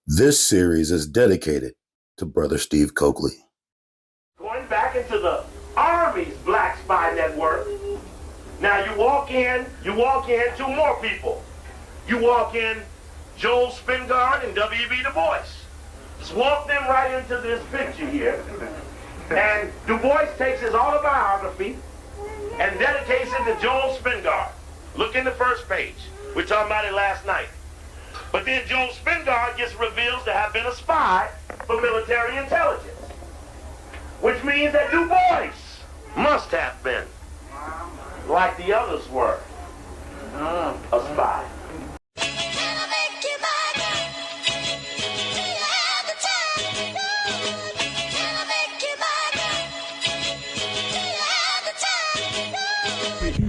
This series is dedicated to Brother Steve Coakley. Going back into the Army's Black Spy Network. Now you walk in, two more people. You walk in Joel Spingard and W.B. Du Bois. Just walk them right into this picture here. And Du Bois takes his autobiography and dedicates it to Joel Spingard. Look in the first page. We talked about it last night. But then Joel Spingard gets revealed to have been a spy for military intelligence, which means that Du Bois must have been, like the others were, a spy.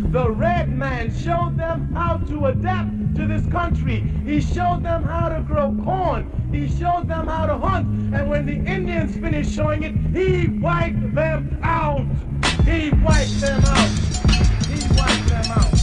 The red man showed them how to adapt to this country. He showed them how to grow corn. He showed them how to hunt. And when the Indians finished showing it, he wiped them out. He wiped them out. He wiped them out.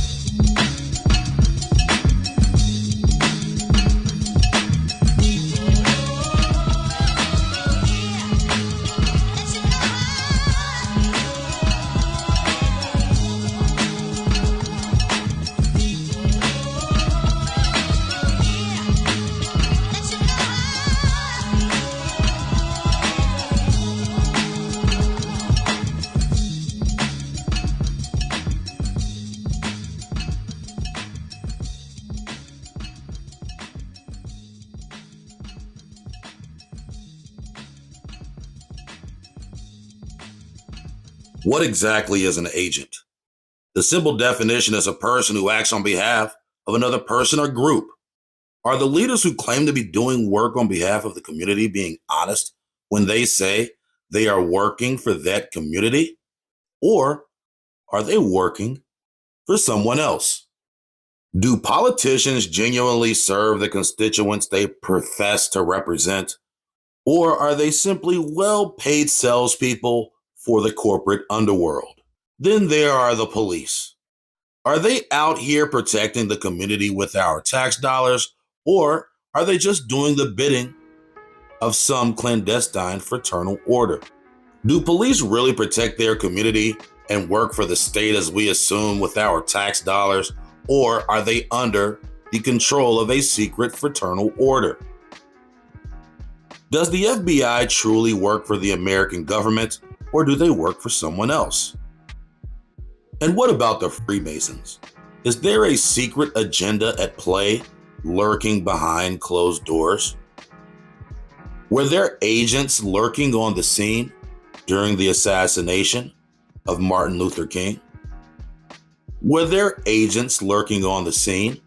What exactly is an agent? The simple definition is a person who acts on behalf of another person or group. Are the leaders who claim to be doing work on behalf of the community being honest when they say they are working for that community? Or are they working for someone else? Do politicians genuinely serve the constituents they profess to represent? Or are they simply well-paid salespeople for the corporate underworld? Then there are the police. Are they out here protecting the community with our tax dollars, or are they just doing the bidding of some clandestine fraternal order? Do police really protect their community and work for the state as we assume with our tax dollars, or are they under the control of a secret fraternal order? Does the FBI truly work for the American government, or do they work for someone else? And what about the Freemasons? Is there a secret agenda at play, lurking behind closed doors? Were there agents lurking on the scene during the assassination of Martin Luther King? Were there agents lurking on the scene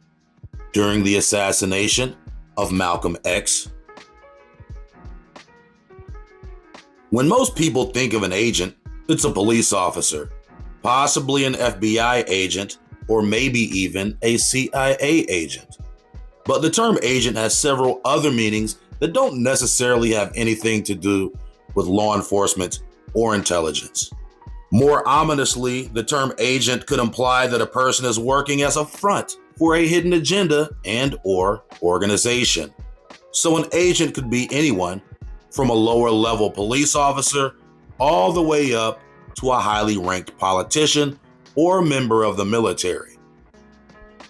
during the assassination of Malcolm X? When most people think of an agent, it's a police officer, possibly an FBI agent, or maybe even a CIA agent. But the term agent has several other meanings that don't necessarily have anything to do with law enforcement or intelligence. More ominously, the term agent could imply that a person is working as a front for a hidden agenda and/or organization. So an agent could be anyone from a lower level police officer all the way up to a highly ranked politician or member of the military.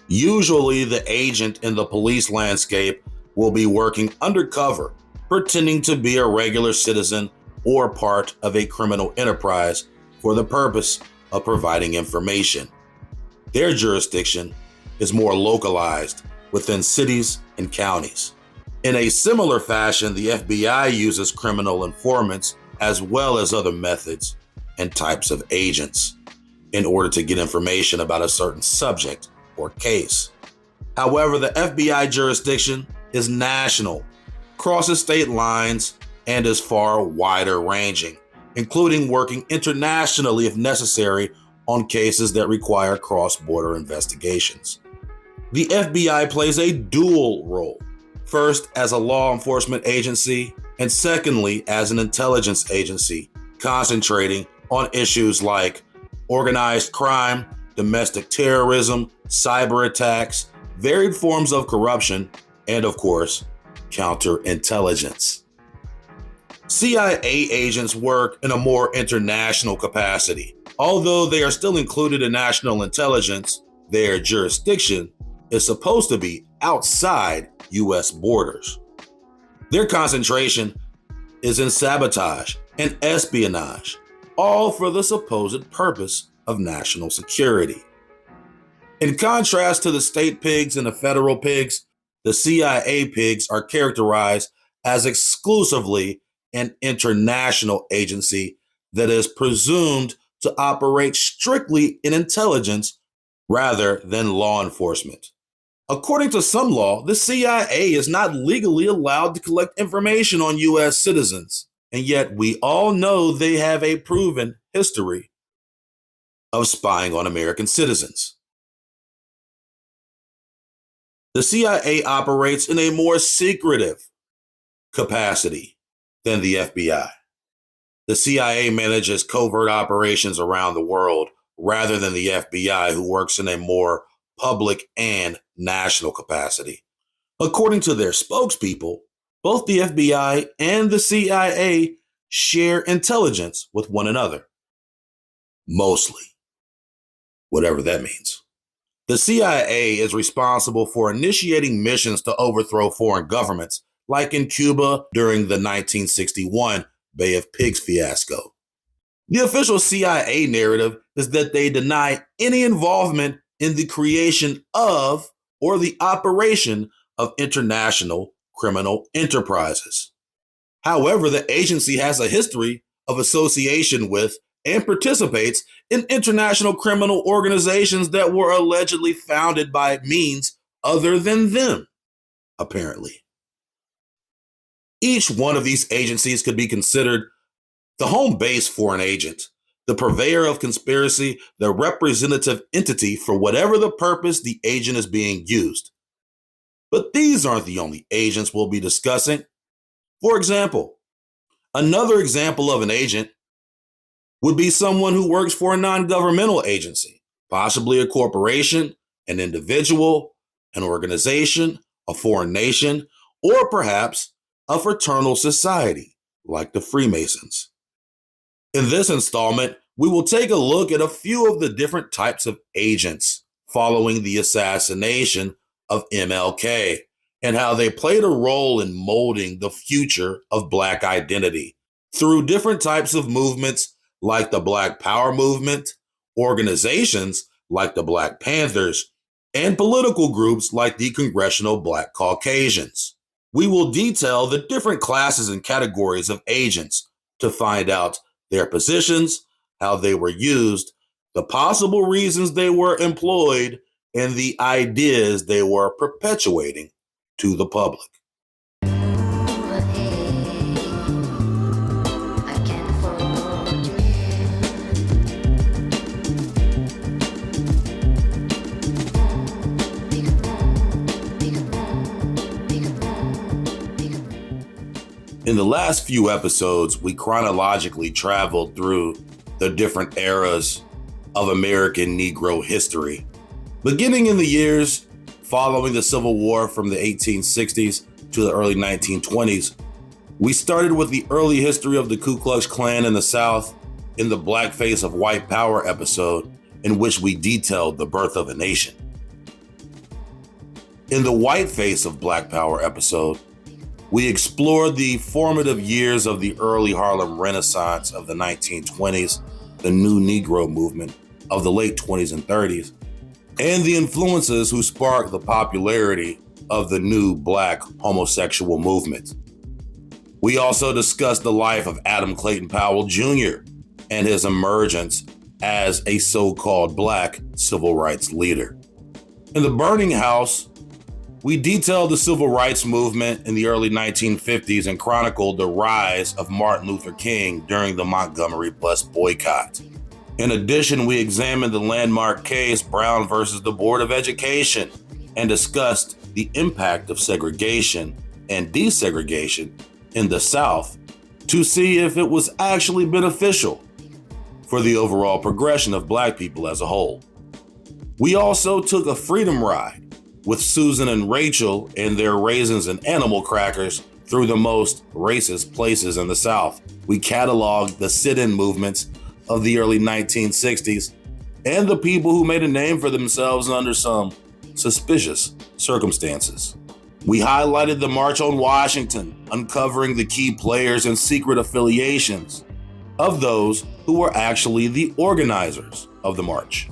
Usually the agent in the police landscape will be working undercover, pretending to be a regular citizen or part of a criminal enterprise for the purpose of providing information. Their jurisdiction is more localized within cities and counties. In a similar fashion, the FBI uses criminal informants as well as other methods and types of agents in order to get information about a certain subject or case. However, the FBI jurisdiction is national, crosses state lines, and is far wider ranging, including working internationally if necessary on cases that require cross-border investigations. The FBI plays a dual role. First, as a law enforcement agency, and secondly, as an intelligence agency, concentrating on issues like organized crime, domestic terrorism, cyber attacks, varied forms of corruption, and of course, counterintelligence. CIA agents work in a more international capacity. Although they are still included in national intelligence, their jurisdiction is supposed to be outside US borders. Their concentration is in sabotage and espionage, all for the supposed purpose of national security. In contrast to the state pigs and the federal pigs, the CIA pigs are characterized as exclusively an international agency that is presumed to operate strictly in intelligence rather than law enforcement. According to some law, the CIA is not legally allowed to collect information on US citizens, and yet we all know they have a proven history of spying on American citizens. The CIA operates in a more secretive capacity than the FBI. The CIA manages covert operations around the world rather than the FBI, who works in a more public and national capacity. According to their spokespeople, both the FBI and the CIA share intelligence with one another. Mostly. Whatever that means. The CIA is responsible for initiating missions to overthrow foreign governments, like in Cuba during the 1961 Bay of Pigs fiasco. The official CIA narrative is that they deny any involvement in the creation of or the operation of international criminal enterprises. However, the agency has a history of association with and participates in international criminal organizations that were allegedly founded by means other than them, apparently. Each one of these agencies could be considered the home base for an agent, the purveyor of conspiracy, the representative entity for whatever the purpose the agent is being used. But these aren't the only agents we'll be discussing. For example, another example of an agent would be someone who works for a non-governmental agency, possibly a corporation, an individual, an organization, a foreign nation, or perhaps a fraternal society like the Freemasons. In this installment, we will take a look at a few of the different types of agents following the assassination of MLK and how they played a role in molding the future of Black identity through different types of movements like the Black Power movement, organizations like the Black Panthers, and political groups like the Congressional Black Caucasians. We will detail the different classes and categories of agents to find out their positions, how they were used, the possible reasons they were employed, and the ideas they were perpetuating to the public. In the last few episodes, we chronologically traveled through the different eras of American Negro history. Beginning in the years following the Civil War from the 1860s to the early 1920s, we started with the early history of the Ku Klux Klan in the South in the Black Face of White Power episode, in which we detailed the birth of a nation. In the White Face of Black Power episode, we explored the formative years of the early Harlem Renaissance of the 1920s, the New Negro movement of the late 20s and 30s, and the influences who sparked the popularity of the new Black homosexual movement. We also discussed the life of Adam Clayton Powell Jr. and his emergence as a so-called Black civil rights leader. In the Burning House, we detailed the civil rights movement in the early 1950s and chronicled the rise of Martin Luther King during the Montgomery bus boycott. In addition, we examined the landmark case Brown versus the Board of Education and discussed the impact of segregation and desegregation in the South to see if it was actually beneficial for the overall progression of Black people as a whole. We also took a freedom ride with Susan and Rachel and their raisins and animal crackers through the most racist places in the South. We cataloged the sit-in movements of the early 1960s and the people who made a name for themselves under some suspicious circumstances. We highlighted the March on Washington, uncovering the key players and secret affiliations of those who were actually the organizers of the march.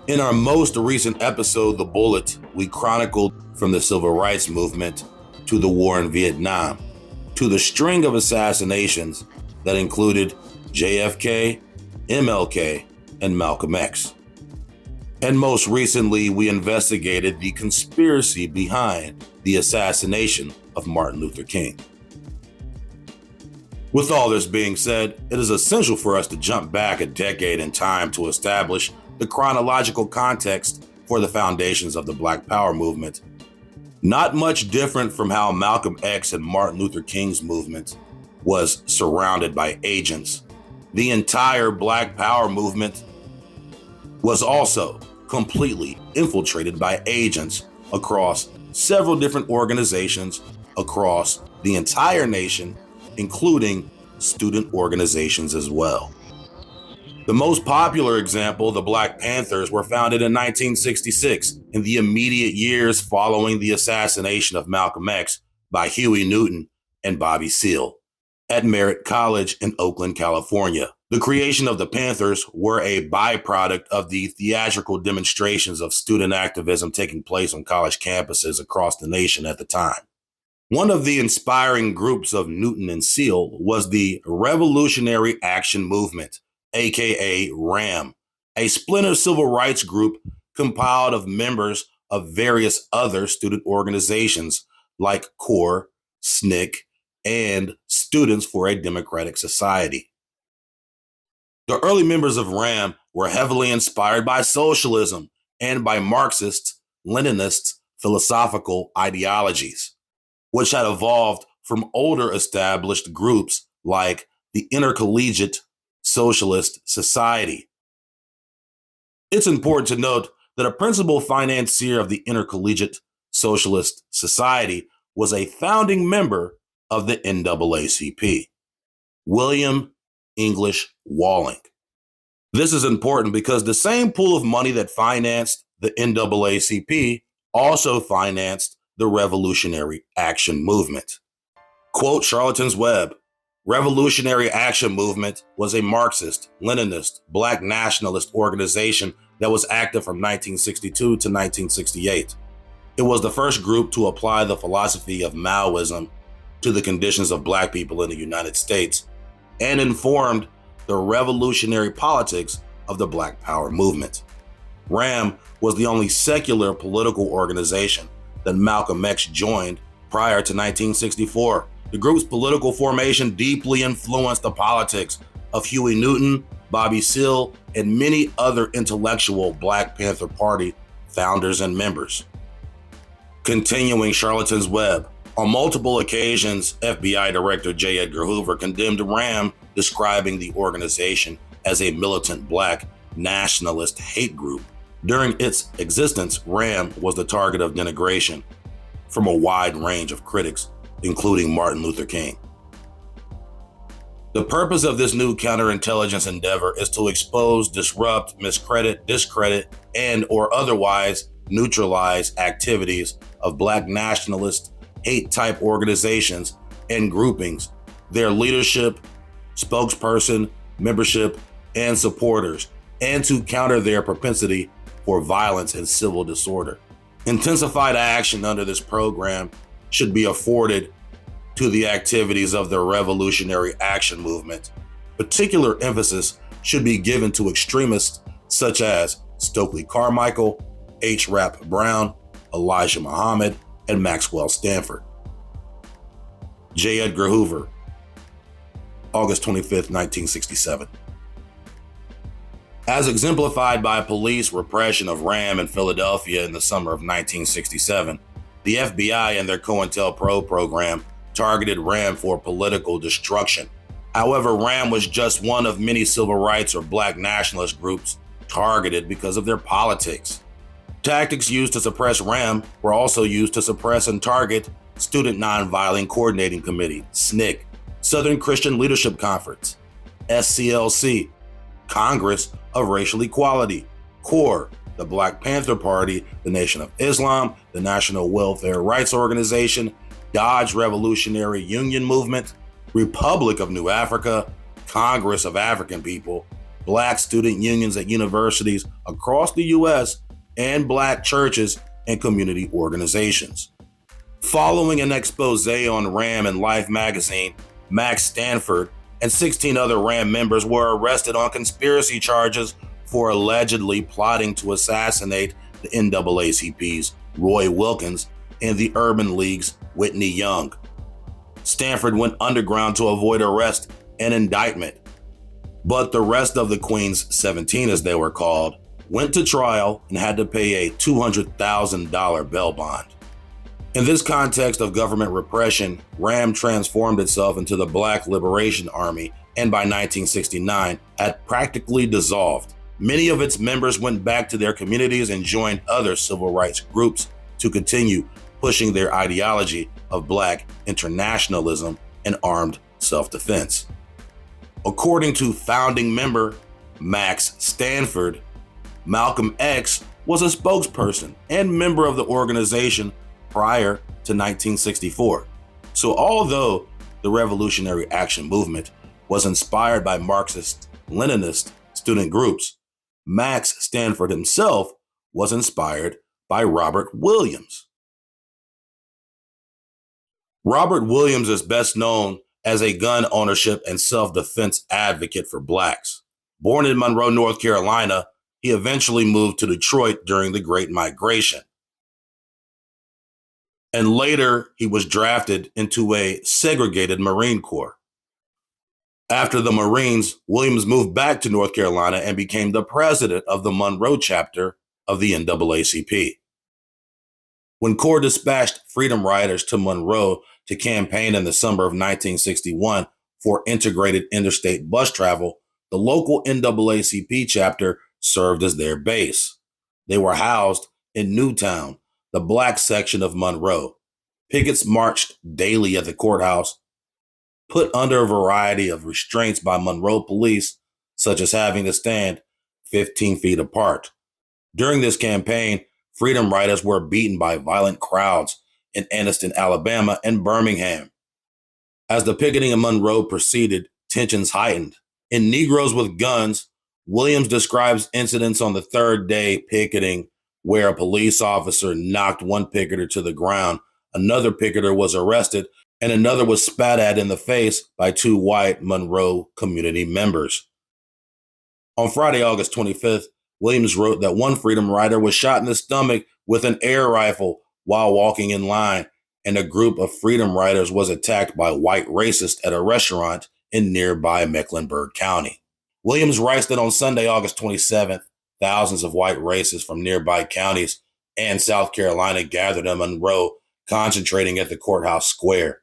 In our most recent episode, The Bullet, we chronicled from the Civil Rights Movement to the war in Vietnam, to the string of assassinations that included JFK, MLK, and Malcolm X. And most recently, we investigated the conspiracy behind the assassination of Martin Luther King. With all this being said, it is essential for us to jump back a decade in time to establish the chronological context for the foundations of the Black Power movement. Not much different from how Malcolm X and Martin Luther King's movement was surrounded by agents. The entire Black Power movement was also completely infiltrated by agents across several different organizations across the entire nation, including student organizations as well. The most popular example, the Black Panthers, were founded in 1966, in the immediate years following the assassination of Malcolm X by Huey Newton and Bobby Seale at Merritt College in Oakland, California. The creation of the Panthers were a byproduct of the theatrical demonstrations of student activism taking place on college campuses across the nation at the time. One of the inspiring groups of Newton and Seale was the Revolutionary Action Movement, aka RAM, a splinter civil rights group compiled of members of various other student organizations like CORE, SNCC, and Students for a Democratic Society. The early members of RAM were heavily inspired by socialism and by Marxist, Leninist philosophical ideologies, which had evolved from older established groups like the Intercollegiate Socialist Society. It's important to note that a principal financier of the Intercollegiate Socialist Society was a founding member of the NAACP, William English Walling. This is important because the same pool of money that financed the NAACP also financed the Revolutionary Action Movement. Quote Charlton's Web, Revolutionary Action Movement was a Marxist, Leninist, Black nationalist organization that was active from 1962 to 1968. It was the first group to apply the philosophy of Maoism to the conditions of Black people in the United States and informed the revolutionary politics of the Black Power movement. RAM was the only secular political organization that Malcolm X joined prior to 1964. The group's political formation deeply influenced the politics of Huey Newton, Bobby Seale, and many other intellectual Black Panther Party founders and members. Continuing Charlton's Web, on multiple occasions, FBI Director J. Edgar Hoover condemned RAM, describing the organization as a militant Black nationalist hate group. During its existence, RAM was the target of denigration from a wide range of critics, including Martin Luther King. The purpose of this new counterintelligence endeavor is to expose, disrupt, miscredit, discredit, and or otherwise neutralize activities of Black nationalist hate-type organizations and groupings, their leadership, spokesperson, membership, and supporters, and to counter their propensity for violence and civil disorder. Intensified action under this program should be afforded to the activities of the Revolutionary Action Movement. Particular emphasis should be given to extremists such as Stokely Carmichael, H. Rap Brown, Elijah Muhammad, and Maxwell Stanford. J. Edgar Hoover, August 25th, 1967. As exemplified by police repression of RAM in Philadelphia in the summer of 1967, the FBI and their COINTELPRO program targeted RAM for political destruction. However, RAM was just one of many civil rights or Black nationalist groups targeted because of their politics. Tactics used to suppress RAM were also used to suppress and target Student Nonviolent Coordinating Committee, SNCC, Southern Christian Leadership Conference, SCLC, Congress of Racial Equality, CORE, the Black Panther Party, the Nation of Islam, the National Welfare Rights Organization, Dodge Revolutionary Union Movement, Republic of New Africa, Congress of African People, Black student unions at universities across the U.S., and Black churches and community organizations. Following an expose on RAM in Life magazine, Max Stanford and 16 other RAM members were arrested on conspiracy charges for allegedly plotting to assassinate the NAACP's Roy Wilkins and the Urban League's Whitney Young. Stanford went underground to avoid arrest and indictment, but the rest of the Queen's 17, as they were called, went to trial and had to pay a $200,000 bail bond. In this context of government repression, RAM transformed itself into the Black Liberation Army and by 1969 had practically dissolved. Many of its members went back to their communities and joined other civil rights groups to continue pushing their ideology of Black internationalism and armed self-defense. According to founding member Max Stanford, Malcolm X was a spokesperson and member of the organization prior to 1964. So although the Revolutionary Action Movement was inspired by Marxist-Leninist student groups, Max Stanford himself was inspired by Robert Williams. Robert Williams is best known as a gun ownership and self-defense advocate for Blacks. Born in Monroe, North Carolina, he eventually moved to Detroit during the Great Migration. And later, he was drafted into a segregated Marine Corps. After the Marines, Williams moved back to North Carolina and became the president of the Monroe Chapter of the NAACP. When Corps dispatched Freedom Riders to Monroe to campaign in the summer of 1961 for integrated interstate bus travel, the local NAACP chapter served as their base. They were housed in Newtown, the Black section of Monroe. Pickets marched daily at the courthouse, put under a variety of restraints by Monroe police, such as having to stand 15 feet apart. During this campaign, Freedom Riders were beaten by violent crowds in Anniston, Alabama, and Birmingham. As the picketing in Monroe proceeded, tensions heightened. In Negroes with Guns, Williams describes incidents on the third day picketing where a police officer knocked one picketer to the ground, another picketer was arrested, and another was spat at in the face by two white Monroe community members. On Friday, August 25th, Williams wrote that one Freedom Rider was shot in the stomach with an air rifle while walking in line, and a group of Freedom Riders was attacked by white racists at a restaurant in nearby Mecklenburg County. Williams writes that on Sunday, August 27th, thousands of white racists from nearby counties and South Carolina gathered in Monroe, concentrating at the courthouse square.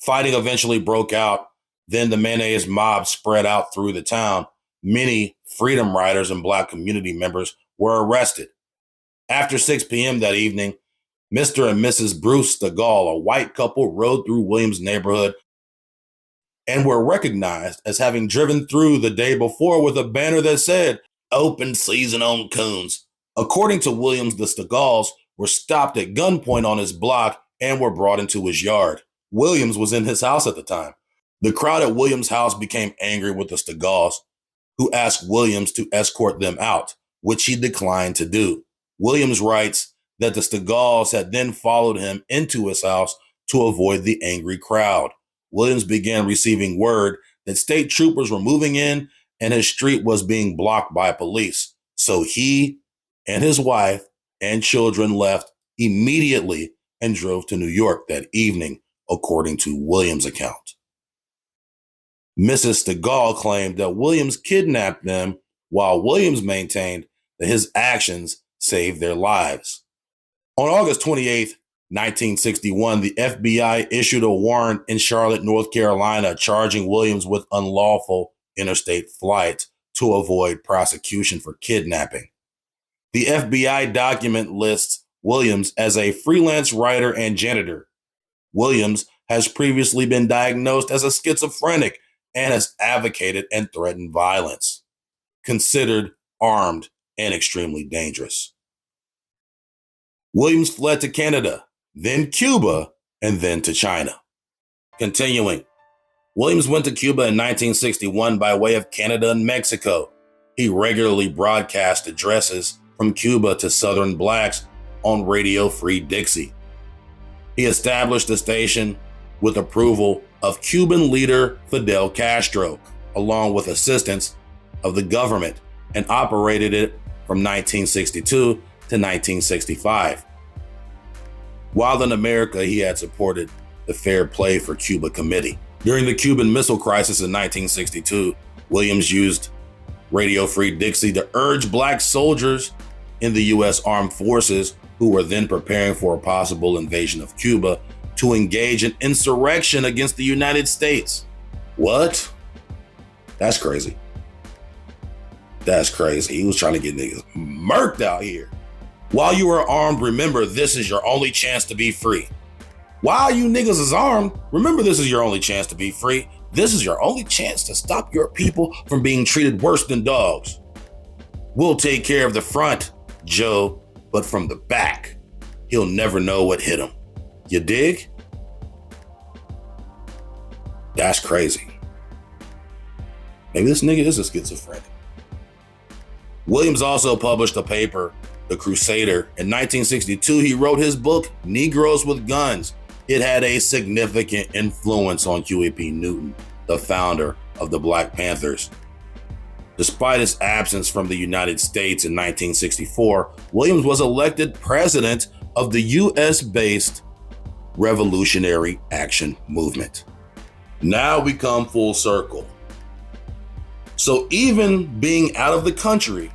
Fighting eventually broke out. Then the mayonnaise mob spread out through the town. Many Freedom Riders and Black community members were arrested. After 6 p.m. that evening, Mr. and Mrs. Bruce Stegall, a white couple, rode through Williams' neighborhood and were recognized as having driven through the day before with a banner that said, "Open season on coons." According to Williams, the Stegalls were stopped at gunpoint on his block and were brought into his yard. Williams was in his house at the time. The crowd at Williams' house became angry with the Stegalls, who asked Williams to escort them out, which he declined to do. Williams writes that the Stegalls had then followed him into his house to avoid the angry crowd. Williams began receiving word that state troopers were moving in and his street was being blocked by police. So he and his wife and children left immediately and drove to New York that evening, according to Williams' account. Mrs. Stegall claimed that Williams kidnapped them, while Williams maintained that his actions saved their lives. On August 28, 1961, the FBI issued a warrant in Charlotte, North Carolina, charging Williams with unlawful interstate flight to avoid prosecution for kidnapping. The FBI document lists Williams as a freelance writer and janitor. Williams has previously been diagnosed as a schizophrenic and has advocated and threatened violence, considered armed and extremely dangerous. Williams fled to Canada, then Cuba, and then to China. Continuing, Williams went to Cuba in 1961 by way of Canada and Mexico. He regularly broadcast addresses from Cuba to Southern blacks on Radio Free Dixie. He established the station with approval of Cuban leader Fidel Castro, along with assistance of the government, and operated it from 1962 to 1965. While in America, he had supported the Fair Play for Cuba Committee. During the Cuban Missile Crisis in 1962, Williams used Radio Free Dixie to urge black soldiers in the U.S. Armed Forces, who were then preparing for a possible invasion of Cuba, to engage in insurrection against the United States. What? That's crazy. That's crazy. He was trying to get niggas murked out here. While you are armed, remember this is your only chance to be free. While you niggas is armed, remember this is your only chance to be free. This is your only chance to stop your people from being treated worse than dogs. We'll take care of the front, Joe, but from the back, he'll never know what hit him. You dig? That's crazy. Maybe this nigga is a schizophrenic. Williams also published a paper, The Crusader. In 1962, he wrote his book, Negroes with Guns. It had a significant influence on Huey P. Newton, the founder of the Black Panthers. Despite his absence from the United States in 1964, Williams was elected president of the US-based Revolutionary Action Movement. Now we come full circle. So even being out of the country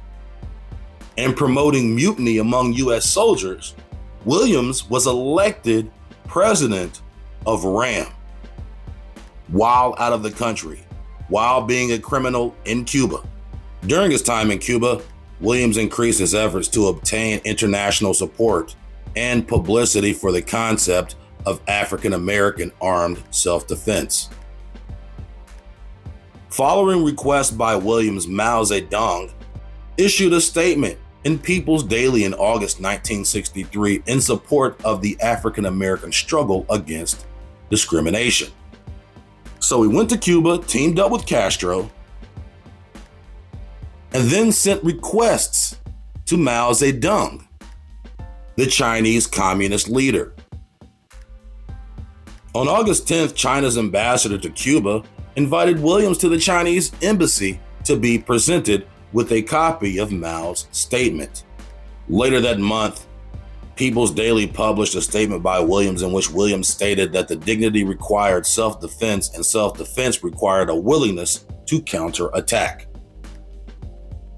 and promoting mutiny among US soldiers, Williams was elected president of RAM while out of the country, while being a criminal in Cuba. During his time in Cuba, Williams increased his efforts to obtain international support and publicity for the concept of African American armed self-defense. Following requests by Williams, Mao Zedong issued a statement in People's Daily in August 1963 in support of the African American struggle against discrimination. So he went to Cuba, teamed up with Castro, and then sent requests to Mao Zedong, the Chinese communist leader. On August 10th, China's ambassador to Cuba invited Williams to the Chinese embassy to be presented with a copy of Mao's statement. Later that month, People's Daily published a statement by Williams in which Williams stated that the dignity required self-defense and self-defense required a willingness to counterattack.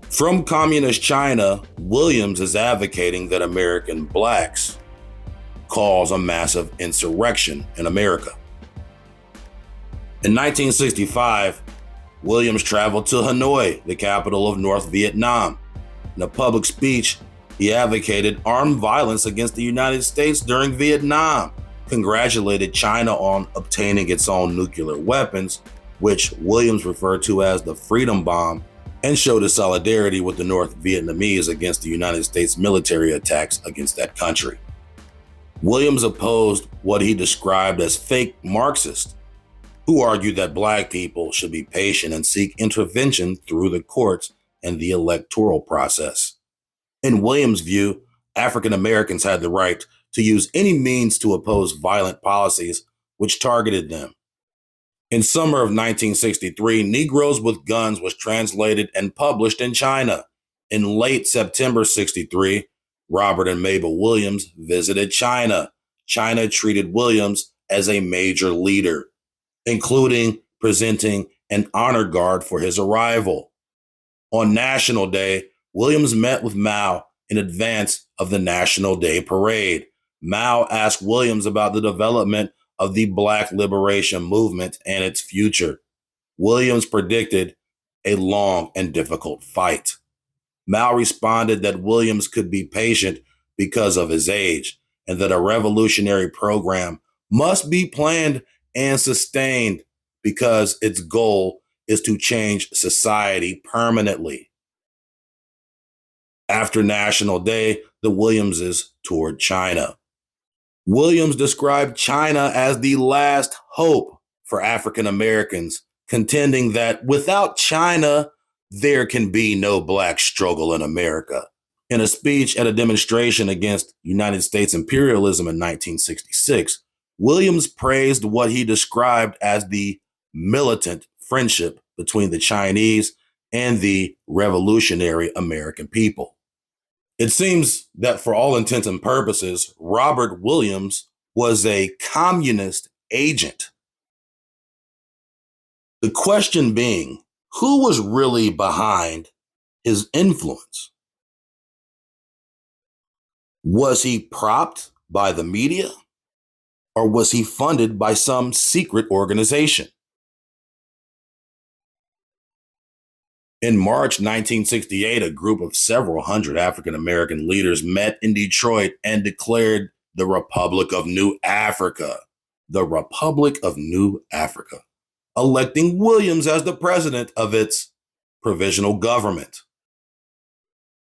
From communist China, Williams is advocating that American blacks cause a massive insurrection in America. In 1965, Williams traveled to Hanoi, the capital of North Vietnam. In a public speech, he advocated armed violence against the United States during Vietnam, congratulated China on obtaining its own nuclear weapons, which Williams referred to as the Freedom Bomb, and showed his solidarity with the North Vietnamese against the United States military attacks against that country. Williams opposed what he described as fake Marxists, who argued that black people should be patient and seek intervention through the courts and the electoral process. In Williams' view, African Americans had the right to use any means to oppose violent policies which targeted them. In summer of 1963, Negroes with Guns was translated and published in China. In late September 63, Robert and Mabel Williams visited China. China treated Williams as a major leader, including presenting an honor guard for his arrival. On National Day, Williams met with Mao in advance of the National Day Parade. Mao asked Williams about the development of the Black Liberation Movement and its future. Williams predicted a long and difficult fight. Mao responded that Williams could be patient because of his age, and that a revolutionary program must be planned and sustained because its goal is to change society permanently. After National Day, the Williamses toured China. Williams described China as the last hope for African Americans, contending that without China, there can be no Black struggle in America. In a speech at a demonstration against United States imperialism in 1966, Williams praised what he described as the militant friendship between the Chinese and the revolutionary American people. It seems that for all intents and purposes, Robert Williams was a communist agent. The question being, who was really behind his influence? Was he propped by the media, or was he funded by some secret organization? In March 1968, a group of several hundred African American leaders met in Detroit and declared the Republic of New Africa. The Republic of New Africa, electing Williams as the president of its provisional government.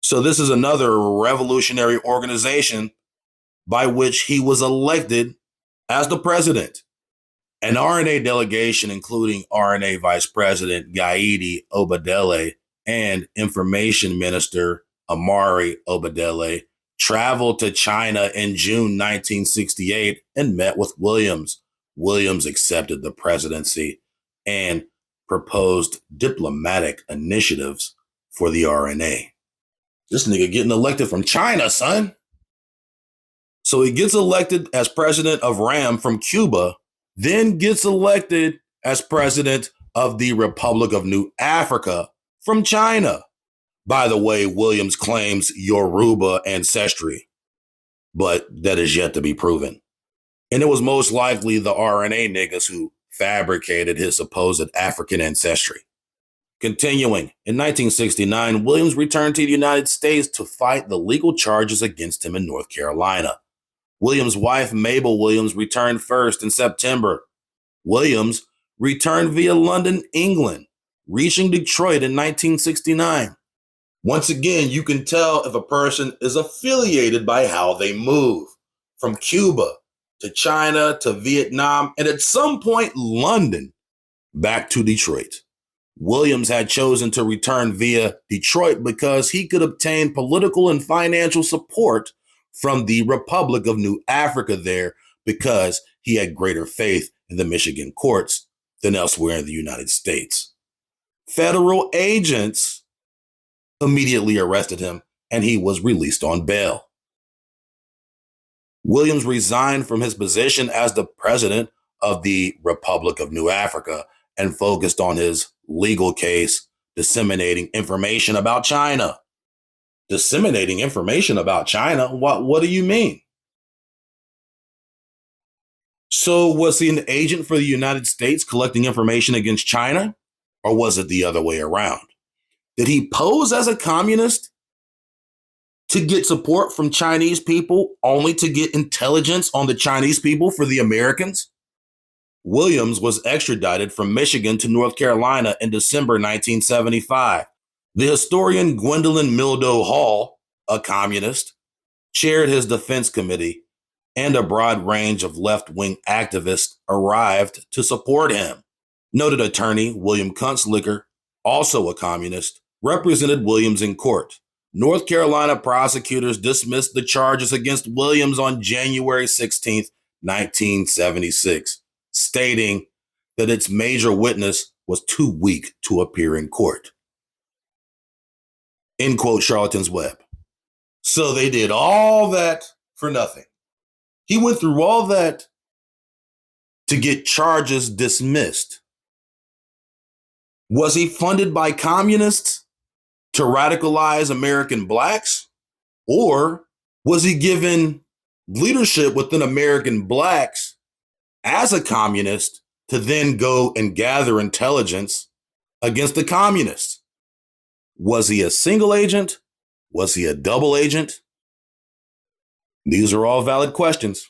So this is another revolutionary organization by which he was elected as the president. An RNA delegation, including RNA Vice President Gaidi Obadele and Information Minister Amari Obadele, traveled to China in June 1968 and met with Williams. Williams accepted the presidency and proposed diplomatic initiatives for the RNA. This nigga getting elected from China, son. So he gets elected as president of RAM from Cuba, then gets elected as president of the Republic of New Africa from China. By the way, Williams claims Yoruba ancestry, but that is yet to be proven. And it was most likely the RNA niggas who fabricated his supposed African ancestry. Continuing, in 1969, Williams returned to the United States to fight the legal charges against him in North Carolina. Williams' wife, Mabel Williams, returned first in September. Williams returned via London, England, reaching Detroit in 1969. Once again, you can tell if a person is affiliated by how they move, from Cuba to China to Vietnam, and at some point, London, back to Detroit. Williams had chosen to return via Detroit because he could obtain political and financial support from the Republic of New Africa there because he had greater faith in the Michigan courts than elsewhere in the United States. Federal agents immediately arrested him and he was released on bail. Williams resigned from his position as the president of the Republic of New Africa and focused on his legal case disseminating information about China. Disseminating information about China? What do you mean? So was he an agent for the United States collecting information against China? Or was it the other way around? Did he pose as a communist to get support from Chinese people only to get intelligence on the Chinese people for the Americans? Williams was extradited from Michigan to North Carolina in December 1975. The historian Gwendolyn Mildo Hall, a communist, chaired his defense committee, and a broad range of left-wing activists arrived to support him. Noted attorney William Kunstlicker, also a communist, represented Williams in court. North Carolina prosecutors dismissed the charges against Williams on January 16, 1976, stating that its major witness was too weak to appear in court. End quote, Charlton's Web. So they did all that for nothing. He went through all that to get charges dismissed. Was he funded by communists to radicalize American blacks? Or was he given leadership within American blacks as a communist to then go and gather intelligence against the communists? Was he a single agent Was he a double agent? These are all valid questions.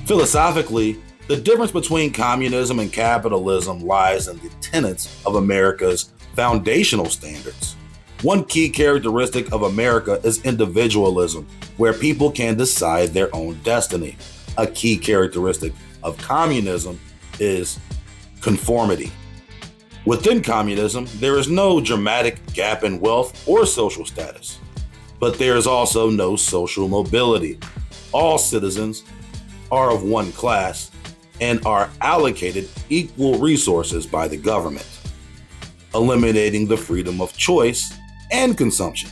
Philosophically, the difference between communism and capitalism lies in the tenets of America's foundational standards. One key characteristic of America is individualism, where people can decide their own destiny. A key characteristic of communism is conformity. Within communism, there is no dramatic gap in wealth or social status, but there is also no social mobility. All citizens are of one class and are allocated equal resources by the government, eliminating the freedom of choice and consumption.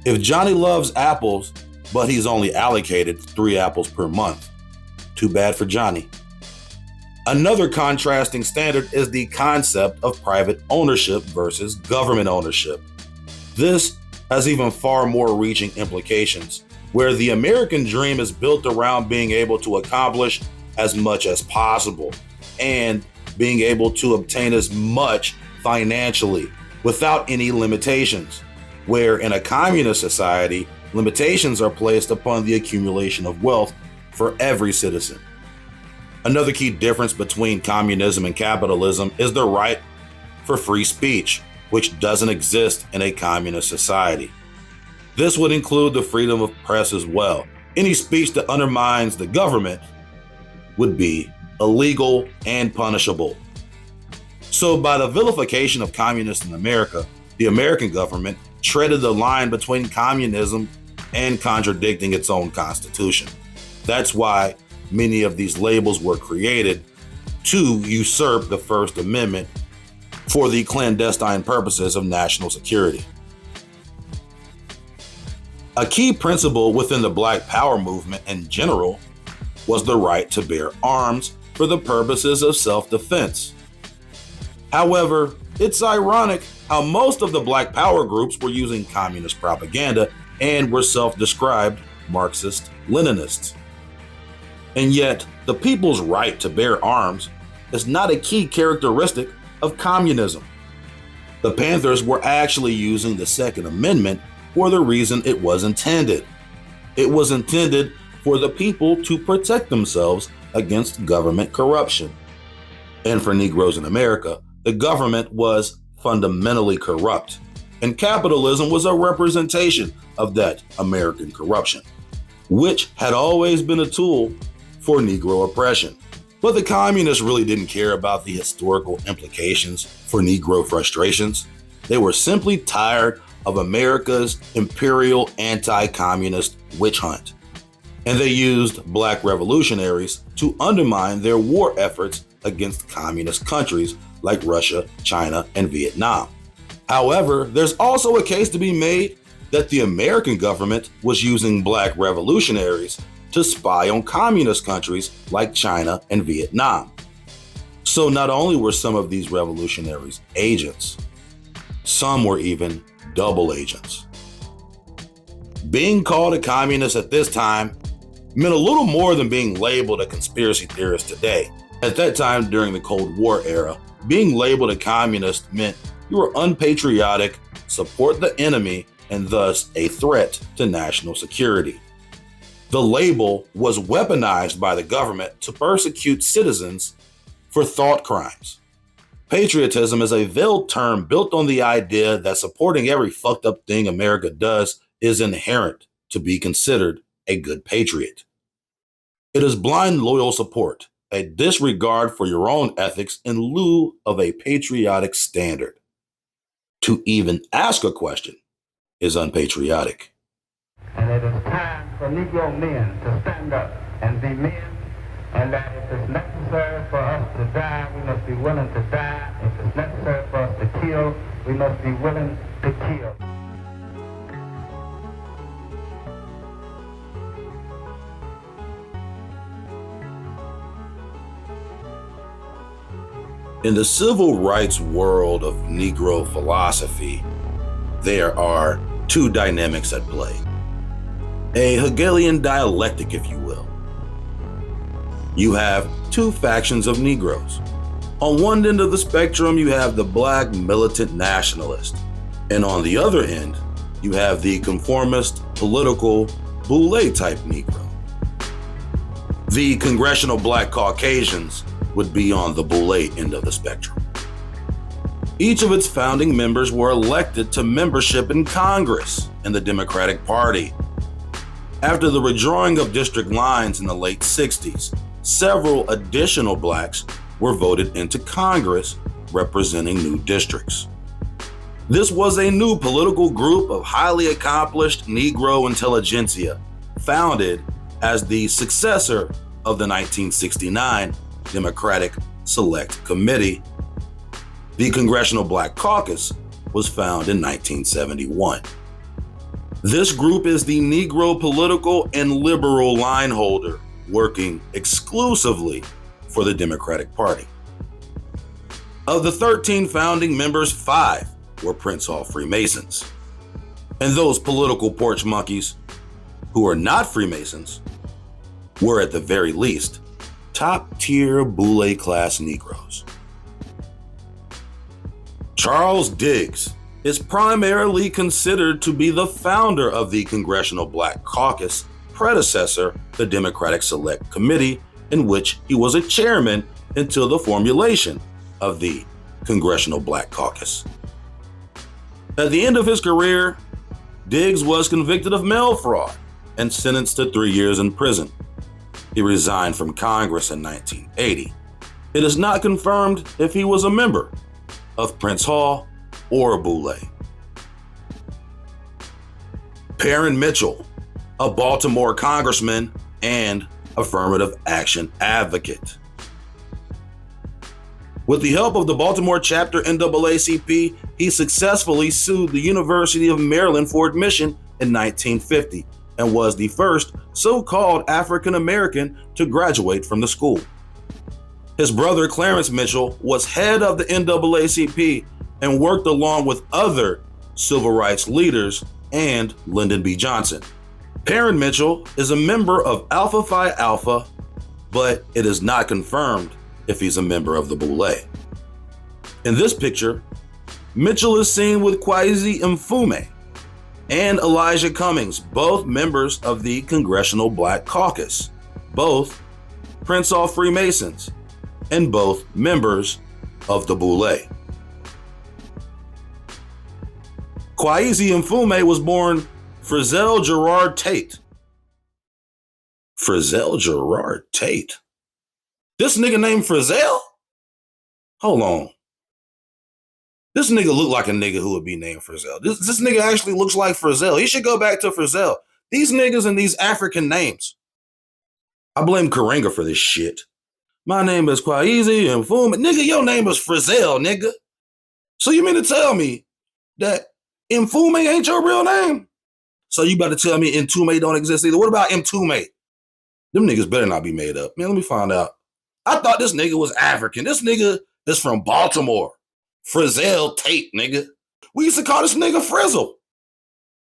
If Johnny loves apples, but he's only allocated 3 apples per month, too bad for Johnny. Another contrasting standard is the concept of private ownership versus government ownership. This has even far more reaching implications, where the American dream is built around being able to accomplish as much as possible and being able to obtain as much financially without any limitations, where in a communist society, limitations are placed upon the accumulation of wealth for every citizen. Another key difference between communism and capitalism is the right for free speech, which doesn't exist in a communist society. This would include the freedom of press as well. Any speech that undermines the government would be illegal and punishable. So by the vilification of communists in America, the American government treaded the line between communism and contradicting its own constitution. That's why many of these labels were created to usurp the First Amendment for the clandestine purposes of national security. A key principle within the Black Power movement in general was the right to bear arms for the purposes of self-defense. However, it's ironic how most of the Black Power groups were using communist propaganda and were self-described Marxist-Leninists. And yet, the people's right to bear arms is not a key characteristic of communism. The Panthers were actually using the Second Amendment for the reason it was intended. It was intended for the people to protect themselves against government corruption. And for Negroes in America, the government was fundamentally corrupt, and capitalism was a representation of that American corruption, which had always been a tool for Negro oppression. But the communists really didn't care about the historical implications for Negro frustrations. They were simply tired of America's imperial anti-communist witch hunt. And they used Black Revolutionaries to undermine their war efforts against communist countries like Russia, China, and Vietnam. However, there's also a case to be made that the American government was using Black Revolutionaries to spy on communist countries like China and Vietnam. So not only were some of these revolutionaries agents, some were even double agents. Being called a communist at this time meant a little more than being labeled a conspiracy theorist today. At that time, during the Cold War era, being labeled a communist meant you were unpatriotic, support the enemy, and thus a threat to national security. The label was weaponized by the government to persecute citizens for thought crimes. Patriotism is a veiled term built on the idea that supporting every fucked up thing America does is inherent to be considered a good patriot. It is blind loyal support, a disregard for your own ethics in lieu of a patriotic standard. To even ask a question is unpatriotic. And it is time for Negro men to stand up and be men, and that if it's necessary for us to die, we must be willing to die. If it's necessary for us to kill, we must be willing to kill. In the civil rights world of Negro philosophy, there are two dynamics at play. A Hegelian dialectic, if you will. you have two factions of Negroes. On one end of the spectrum, you have the Black militant nationalist, and on the other end, you have the conformist, political, Boule type Negro. The Congressional Black Caucasians would be on the Boule end of the spectrum. Each of its founding members were elected to membership in Congress in the Democratic Party. After the redrawing of district lines in the late 60s, several additional blacks were voted into Congress representing new districts. This was a new political group of highly accomplished Negro intelligentsia, founded as the successor of the 1969 Democratic Select Committee. The Congressional Black Caucus was found in 1971. This group is the Negro political and liberal line holder, working exclusively for the Democratic Party. Of the 13 founding members, 5 were Prince Hall Freemasons. And those political porch monkeys who are not Freemasons were at the very least top-tier Boule class Negroes. Charles Diggs is primarily considered to be the founder of the Congressional Black Caucus, predecessor the Democratic Select Committee, in which he was a chairman until the formulation of the Congressional Black Caucus. At the end of his career, Diggs was convicted of mail fraud and sentenced to 3 years in prison. He resigned from Congress in 1980. It is not confirmed if he was a member of Prince Hall or Boule. Perrin Mitchell, a Baltimore congressman and affirmative action advocate. With the help of the Baltimore Chapter NAACP, he successfully sued the University of Maryland for admission in 1950 and was the first so-called African American to graduate from the school. His brother Clarence Mitchell was head of the NAACP and worked along with other civil rights leaders and Lyndon B. Johnson. Perrin Mitchell is a member of Alpha Phi Alpha, but it is not confirmed if he's a member of the Boule. In this picture, Mitchell is seen with Kwesi Mfume and Elijah Cummings, both members of the Congressional Black Caucus, both Prince Hall Freemasons, and both members of the Boule. Kwesi Mfume was born Frizzell Gerard Tate. Frizzell Gerard Tate? This nigga named Frizzell? Hold on. This nigga look like a nigga who would be named Frizzell. This nigga actually looks like Frizzell. He should go back to Frizzell. These niggas and these African names. I blame Karenga for this shit. My name is Kwesi Mfume. Nigga, your name is Frizzell, nigga. So you mean to tell me that Mfume ain't your real name? So you about to tell me Mtume don't exist either? What about Mtume? Them niggas better not be made up. Man, let me find out. I thought this nigga was African. This nigga is from Baltimore. Frizzell Tate, nigga. We used to call this nigga Frizzle.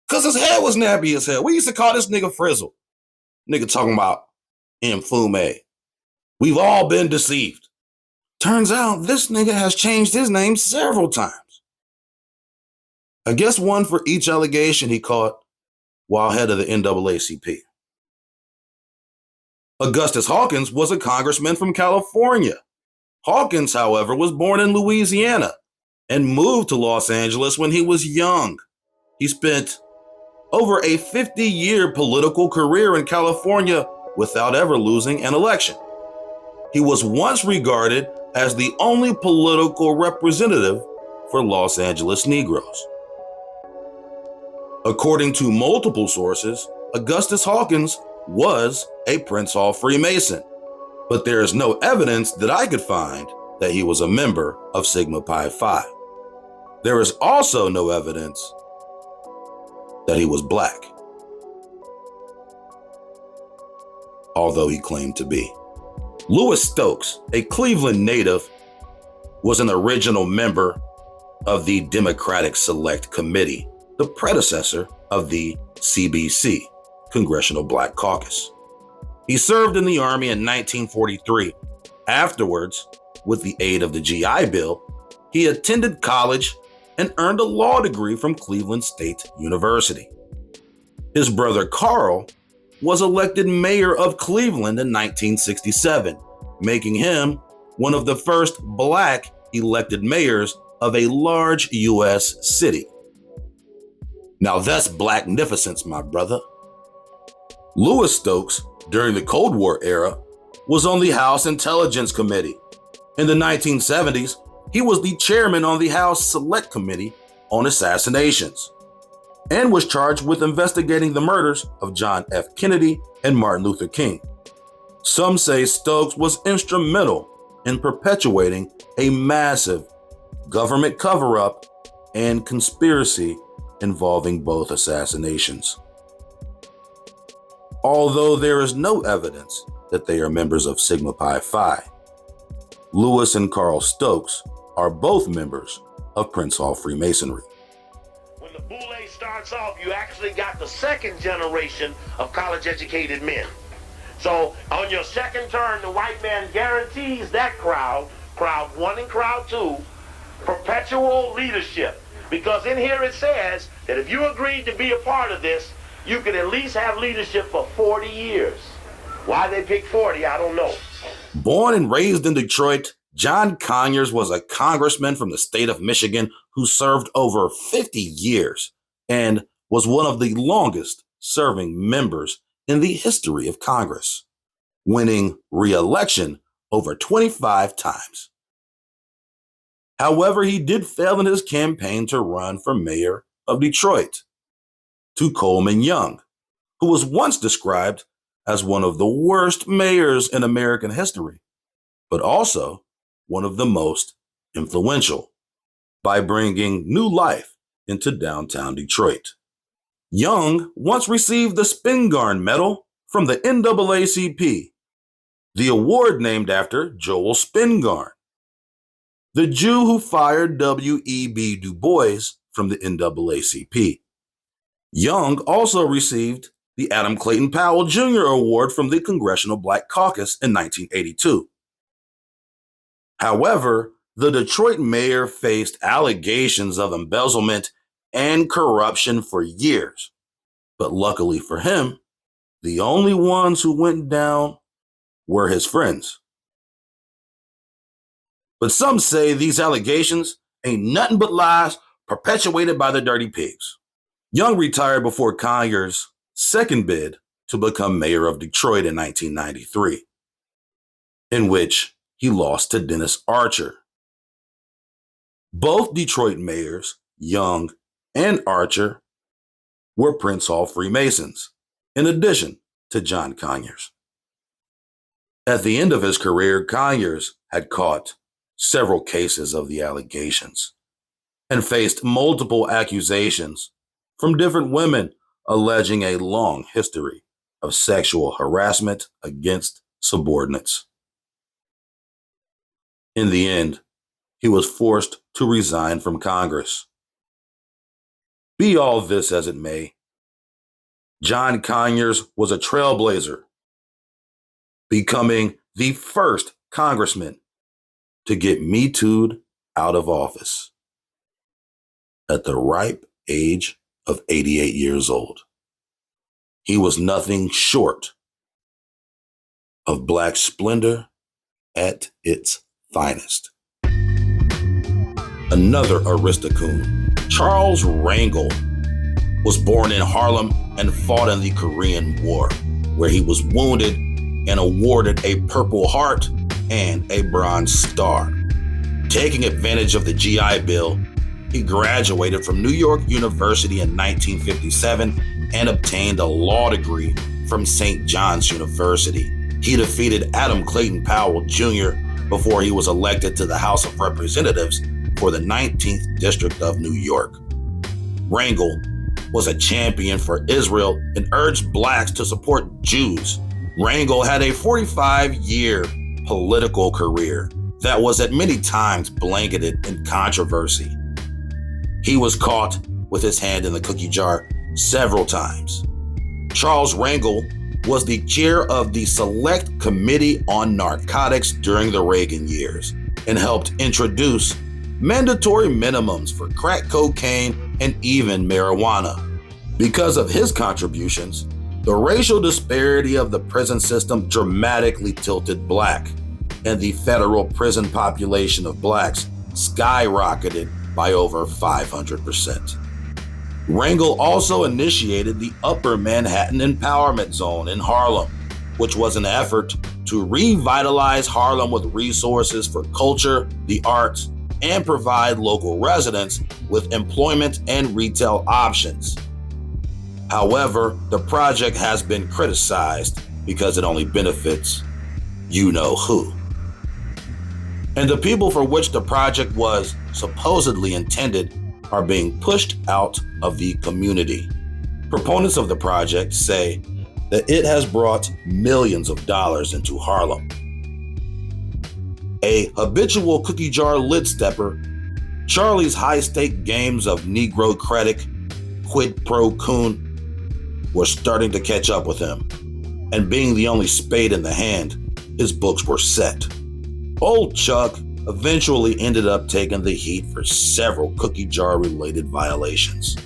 Because his hair was nappy as hell. We used to call this nigga Frizzle. Nigga talking about Mfume. We've all been deceived. Turns out this nigga has changed his name several times. I guess one for each allegation he caught while head of the NAACP. Augustus Hawkins was a congressman from California. Hawkins, however, was born in Louisiana and moved to Los Angeles when he was young. He spent over a 50-year political career in California without ever losing an election. He was once regarded as the only political representative for Los Angeles Negroes. According to multiple sources, Augustus Hawkins was a Prince Hall Freemason, but there is no evidence that I could find that he was a member of Sigma Pi Phi. There is also no evidence that he was black, although he claimed to be. Louis Stokes, a Cleveland native, was an original member of the Democratic Select Committee, the predecessor of the CBC, Congressional Black Caucus. He served in the Army in 1943. Afterwards, with the aid of the GI Bill, he attended college and earned a law degree from Cleveland State University. His brother Carl was elected mayor of Cleveland in 1967, making him one of the first Black elected mayors of a large U.S. city. Now that's Blacknificence, my brother. Louis Stokes, during the Cold War era, was on the House Intelligence Committee. In the 1970s, he was the chairman on the House Select Committee on Assassinations and was charged with investigating the murders of John F. Kennedy and Martin Luther King. Some say Stokes was instrumental in perpetuating a massive government cover-up and conspiracy involving both assassinations. Although there is no evidence that they are members of Sigma Pi Phi, Louis and Carl Stokes are both members of Prince Hall Freemasonry. When the Boule starts off, you actually got the second generation of college-educated men. So on your second turn, the white man guarantees that crowd 1 and crowd 2, perpetual leadership. Because in here it says that if you agreed to be a part of this, you could at least have leadership for 40 years. Why they picked 40, I don't know. Born and raised in Detroit, John Conyers was a congressman from the state of Michigan who served over 50 years and was one of the longest serving members in the history of Congress, winning re-election over 25 times. However, he did fail in his campaign to run for mayor of Detroit to Coleman Young, who was once described as one of the worst mayors in American history, but also one of the most influential by bringing new life into downtown Detroit. Young once received the Spingarn Medal from the NAACP, the award named after Joel Spingarn, the Jew who fired W.E.B. Du Bois from the NAACP. Young also received the Adam Clayton Powell Jr. Award from the Congressional Black Caucus in 1982. However, the Detroit mayor faced allegations of embezzlement and corruption for years. But luckily for him, the only ones who went down were his friends. But some say these allegations ain't nothing but lies perpetuated by the dirty pigs. Young retired before Conyers' second bid to become mayor of Detroit in 1993, in which he lost to Dennis Archer. Both Detroit mayors, Young and Archer, were Prince Hall Freemasons, in addition to John Conyers. At the end of his career, Conyers had caught several cases of the allegations and faced multiple accusations from different women alleging a long history of sexual harassment against subordinates. In the end, he was forced to resign from Congress. Be all this as it may, John Conyers was a trailblazer, becoming the first congressman to get Me Too'd out of office at the ripe age of 88 years old. He was nothing short of Black splendor at its finest. Another Aristocoon, Charles Rangel, was born in Harlem and fought in the Korean War, where he was wounded and awarded a Purple Heart and a Bronze Star. Taking advantage of the GI Bill, he graduated from New York University in 1957 and obtained a law degree from St. John's University. He defeated Adam Clayton Powell Jr. before he was elected to the House of Representatives for the 19th District of New York. Rangel was a champion for Israel and urged blacks to support Jews. Rangel had a 45-year political career that was at many times blanketed in controversy. He was caught with his hand in the cookie jar several times. Charles Rangel was the chair of the Select Committee on Narcotics during the Reagan years and helped introduce mandatory minimums for crack cocaine and even marijuana. Because of his contributions, the racial disparity of the prison system dramatically tilted black, and the federal prison population of blacks skyrocketed by over 500%. Rangel also initiated the Upper Manhattan Empowerment Zone in Harlem, which was an effort to revitalize Harlem with resources for culture, the arts, and provide local residents with employment and retail options. However, the project has been criticized because it only benefits you know who. And the people for which the project was supposedly intended are being pushed out of the community. Proponents of the project say that it has brought millions of dollars into Harlem. A habitual cookie jar lid stepper, Charlie's high-stake games of Negrocratic quid pro quo were starting to catch up with him, and being the only spade in the hand, his books were set. Old Chuck eventually ended up taking the heat for several cookie jar-related violations.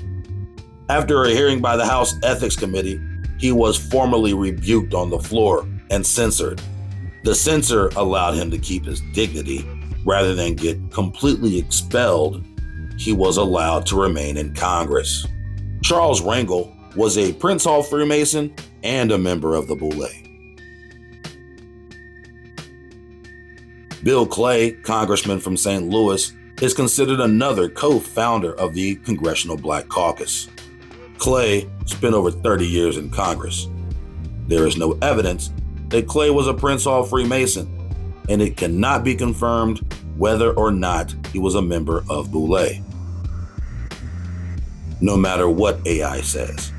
After a hearing by the House Ethics Committee, he was formally rebuked on the floor and censored. The censor allowed him to keep his dignity. Rather than get completely expelled, he was allowed to remain in Congress. Charles Rangel was a Prince Hall Freemason and a member of the Boule. Bill Clay, congressman from St. Louis, is considered another co-founder of the Congressional Black Caucus. Clay spent over 30 years in Congress. There is no evidence that Clay was a Prince Hall Freemason, and it cannot be confirmed whether or not he was a member of Boule, no matter what AI says.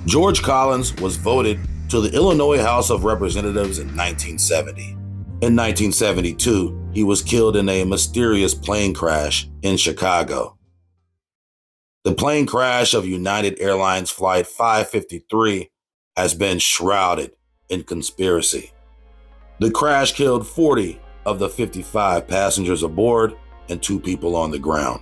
George Collins was voted to the Illinois House of Representatives in 1970. In 1972, he was killed in a mysterious plane crash in Chicago. The plane crash of United Airlines Flight 553 has been shrouded in conspiracy. The crash killed 40 of the 55 passengers aboard and 2 people on the ground.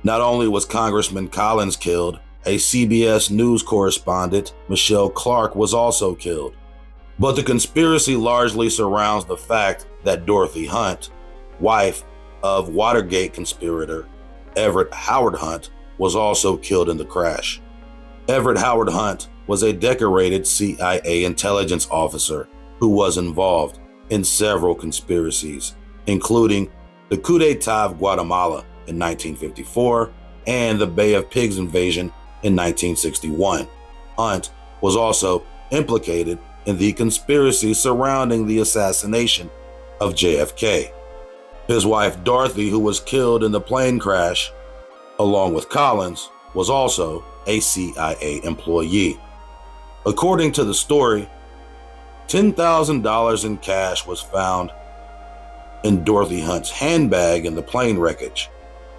Not only was Congressman Collins killed, a CBS News correspondent, Michelle Clark, was also killed. But the conspiracy largely surrounds the fact that Dorothy Hunt, wife of Watergate conspirator Everett Howard Hunt, was also killed in the crash. Everett Howard Hunt was a decorated CIA intelligence officer who was involved in several conspiracies, including the coup d'etat of Guatemala in 1954 and the Bay of Pigs invasion in 1961. Hunt was also implicated in the conspiracy surrounding the assassination of JFK. His wife Dorothy, who was killed in the plane crash, along with Collins, was also a CIA employee. According to the story, $10,000 in cash was found in Dorothy Hunt's handbag in the plane wreckage.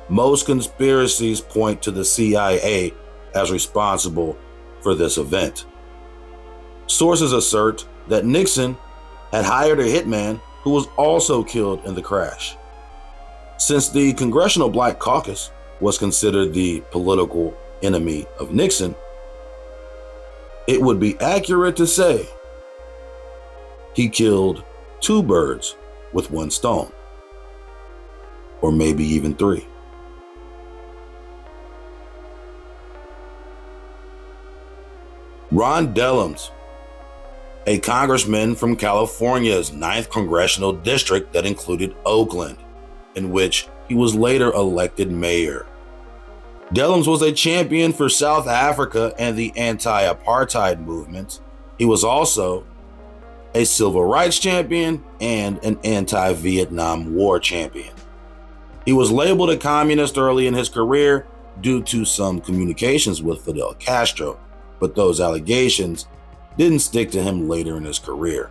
Most conspiracies point to the CIA as responsible for this event. Sources assert that Nixon had hired a hitman who was also killed in the crash. Since the Congressional Black Caucus was considered the political enemy of Nixon, it would be accurate to say he killed 2 birds with 1 stone, or maybe even 3. Ron Dellums, a congressman from California's 9th Congressional District that included Oakland, in which he was later elected mayor. Dellums was a champion for South Africa and the anti-apartheid movement. He was also a civil rights champion and an anti-Vietnam War champion. He was labeled a communist early in his career due to some communications with Fidel Castro, but those allegations didn't stick to him later in his career.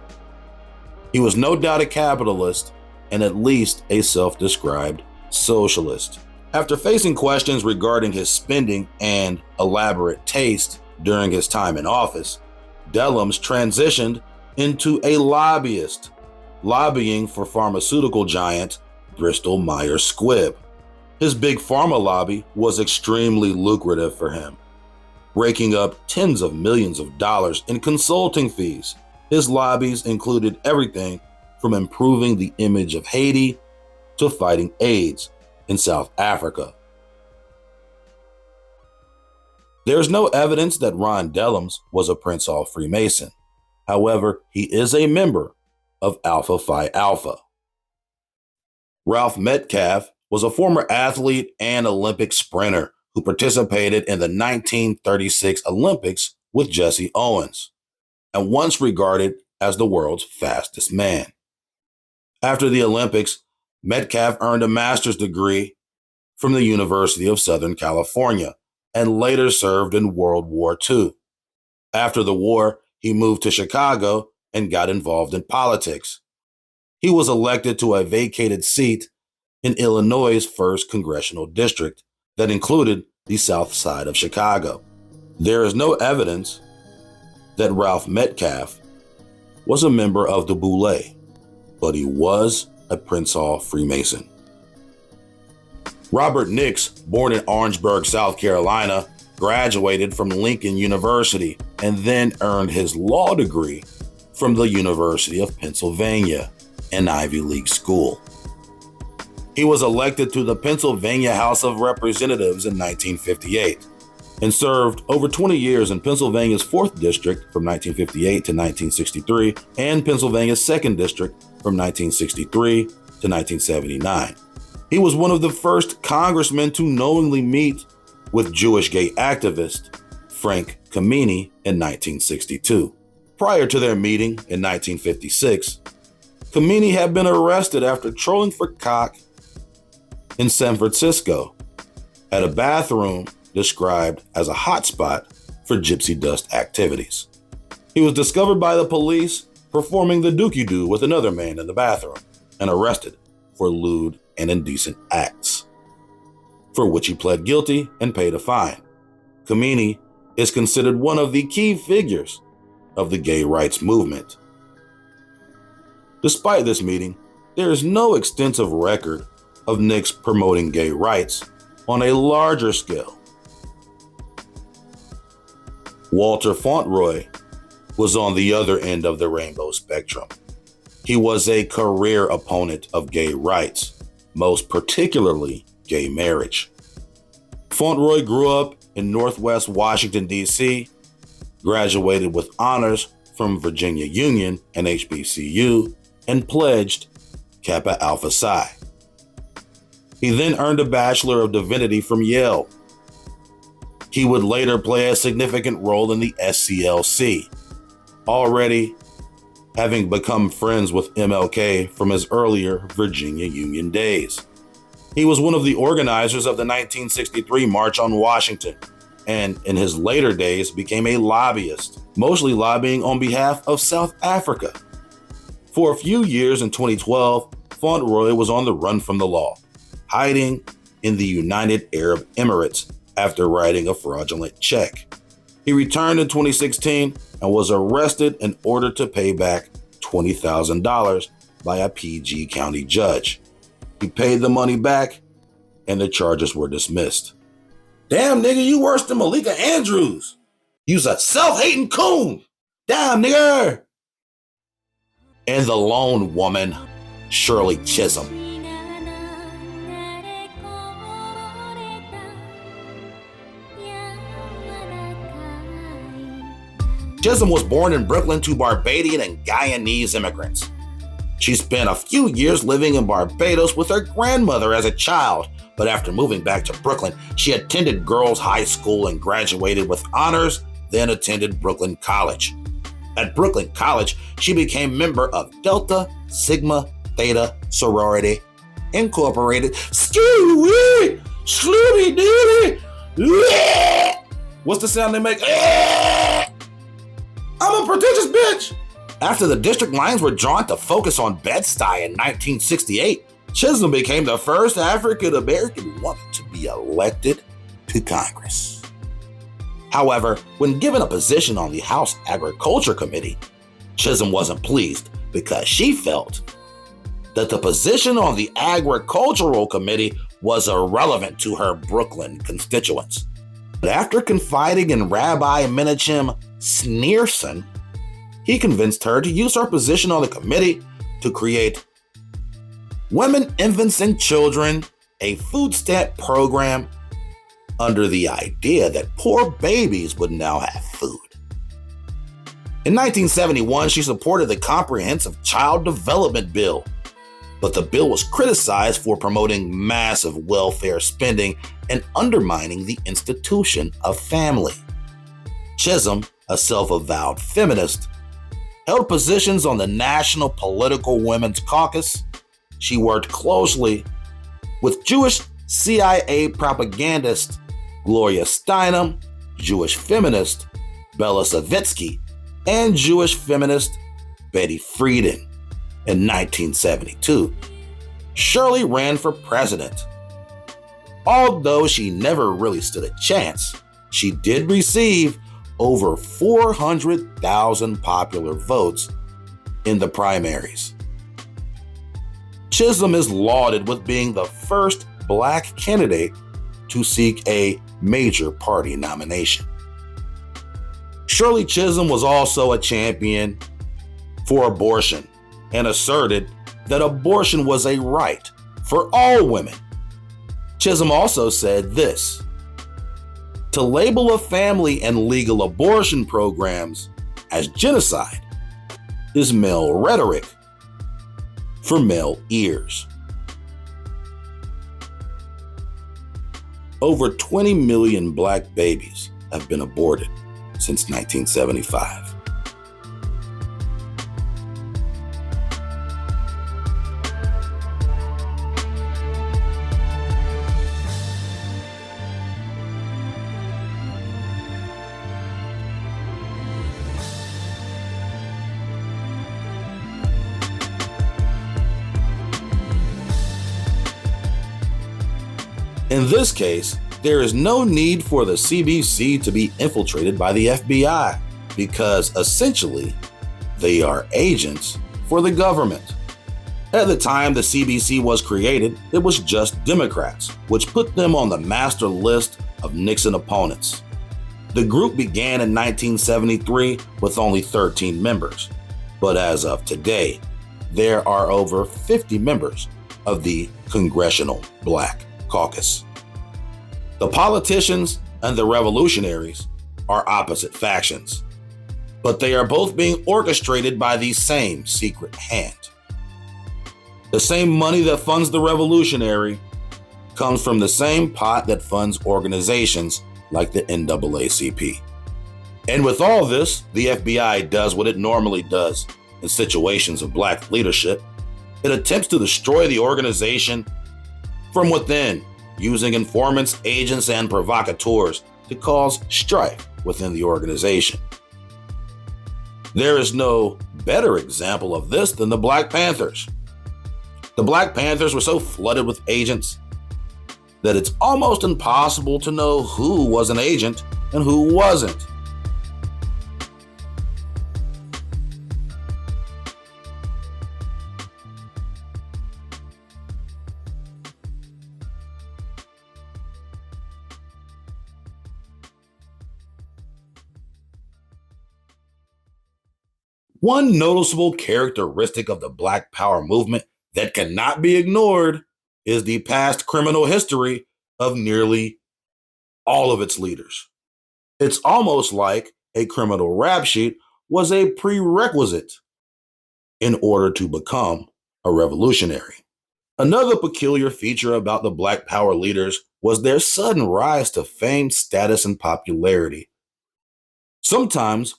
He was no doubt a capitalist and at least a self-described socialist. After facing questions regarding his spending and elaborate taste during his time in office, Dellums transitioned into a lobbyist, lobbying for pharmaceutical giant Bristol Myers Squibb. His big pharma lobby was extremely lucrative for him, raking up tens of millions of dollars in consulting fees. His lobbies included everything from improving the image of Haiti to fighting AIDS in South Africa. There's no evidence that Ron Dellums was a Prince Hall Freemason. However, he is a member of Alpha Phi Alpha. Ralph Metcalfe was a former athlete and Olympic sprinter who participated in the 1936 Olympics with Jesse Owens, and once regarded as the world's fastest man. After the Olympics, Metcalfe earned a master's degree from the University of Southern California and later served in World War II. After the war, he moved to Chicago and got involved in politics. He was elected to a vacated seat in Illinois' 1st Congressional District that included the South Side of Chicago. There is no evidence that Ralph Metcalfe was a member of the Boule, but he was a Prince Hall Freemason. Robert Nix, born in Orangeburg, South Carolina, graduated from Lincoln University and then earned his law degree from the University of Pennsylvania, an Ivy League school. He was elected to the Pennsylvania House of Representatives in 1958 and served over 20 years in Pennsylvania's 4th District from 1958 to 1963 and Pennsylvania's 2nd District from 1963 to 1979. He was one of the first congressmen to knowingly meet with Jewish gay activist Frank Kameny in 1962. Prior to their meeting in 1956, Kameny had been arrested after trolling for cock in San Francisco at a bathroom described as a hotspot for gypsy dust activities. He was discovered by the police performing the dookie-doo with another man in the bathroom and arrested for lewd and indecent acts, for which he pled guilty and paid a fine. Kameny is considered one of the key figures of the gay rights movement. Despite this meeting, there is no extensive record of Nix promoting gay rights on a larger scale. Walter Fauntleroy was on the other end of the rainbow spectrum. He was a career opponent of gay rights, most particularly gay marriage. Fauntleroy grew up in Northwest Washington, D.C., graduated with honors from Virginia Union and HBCU, and pledged Kappa Alpha Psi. He then earned a Bachelor of Divinity from Yale. He would later play a significant role in the SCLC, already having become friends with MLK from his earlier Virginia Union days. He was one of the organizers of the 1963 March on Washington, and in his later days became a lobbyist, mostly lobbying on behalf of South Africa. For a few years in 2012, Fauntleroy was on the run from the law, hiding in the United Arab Emirates after writing a fraudulent check. He returned in 2016 and was arrested and ordered to pay back $20,000 by a PG County judge. He paid the money back and the charges were dismissed. Damn, nigga, you worse than Malika Andrews. You's a self-hating coon. Damn, nigga. And the lone woman, Shirley Chisholm. Chisholm was born in Brooklyn to Barbadian and Guyanese immigrants. She spent a few years living in Barbados with her grandmother as a child, but after moving back to Brooklyn, she attended girls' high school and graduated with honors, then attended Brooklyn College. At Brooklyn College, she became member of Delta Sigma Theta Sorority Incorporated. Scooby, Scooby Dooby. What's the sound they make? I'm a prodigious bitch. After the district lines were drawn to focus on Bed-Stuy in 1968, Chisholm became the first African-American woman to be elected to Congress. However, when given a position on the House Agriculture Committee, Chisholm wasn't pleased because she felt that the position on the Agricultural Committee was irrelevant to her Brooklyn constituents. But after confiding in Rabbi Menachem Schneerson, he convinced her to use her position on the committee to create Women, Infants, and Children, a food stamp program under the idea that poor babies would now have food. In 1971, she supported the Comprehensive Child Development Bill, but the bill was criticized for promoting massive welfare spending and undermining the institution of family. Chisholm, a self-avowed feminist, held positions on the National Political Women's Caucus. She worked closely with Jewish CIA propagandist Gloria Steinem, Jewish feminist Bella Savitsky, and Jewish feminist Betty Friedan. In 1972, Shirley ran for president. Although she never really stood a chance, she did receive over 400,000 popular votes in the primaries. Chisholm is lauded with being the first Black candidate to seek a major party nomination. Shirley Chisholm was also a champion for abortion and asserted that abortion was a right for all women. Chisholm also said this: to label a family and legal abortion programs as genocide is male rhetoric for male ears. Over 20 million Black babies have been aborted since 1975. In this case, there is no need for the CBC to be infiltrated by the FBI because essentially they are agents for the government. At the time the CBC was created, it was just Democrats, which put them on the master list of Nixon opponents. The group began in 1973 with only 13 members, but as of today, there are over 50 members of the Congressional Black Caucus. The politicians and the revolutionaries are opposite factions, but they are both being orchestrated by the same secret hand. The same money that funds the revolutionary comes from the same pot that funds organizations like the NAACP. And with all this, the FBI does what it normally does in situations of Black leadership. It attempts to destroy the organization from within, using informants, agents, and provocateurs to cause strife within the organization. There is no better example of this than the Black Panthers. The Black Panthers were so flooded with agents that it's almost impossible to know who was an agent and who wasn't. One noticeable characteristic of the Black Power movement that cannot be ignored is the past criminal history of nearly all of its leaders. It's almost like a criminal rap sheet was a prerequisite in order to become a revolutionary. Another peculiar feature about the Black Power leaders was their sudden rise to fame, status, and popularity. Sometimes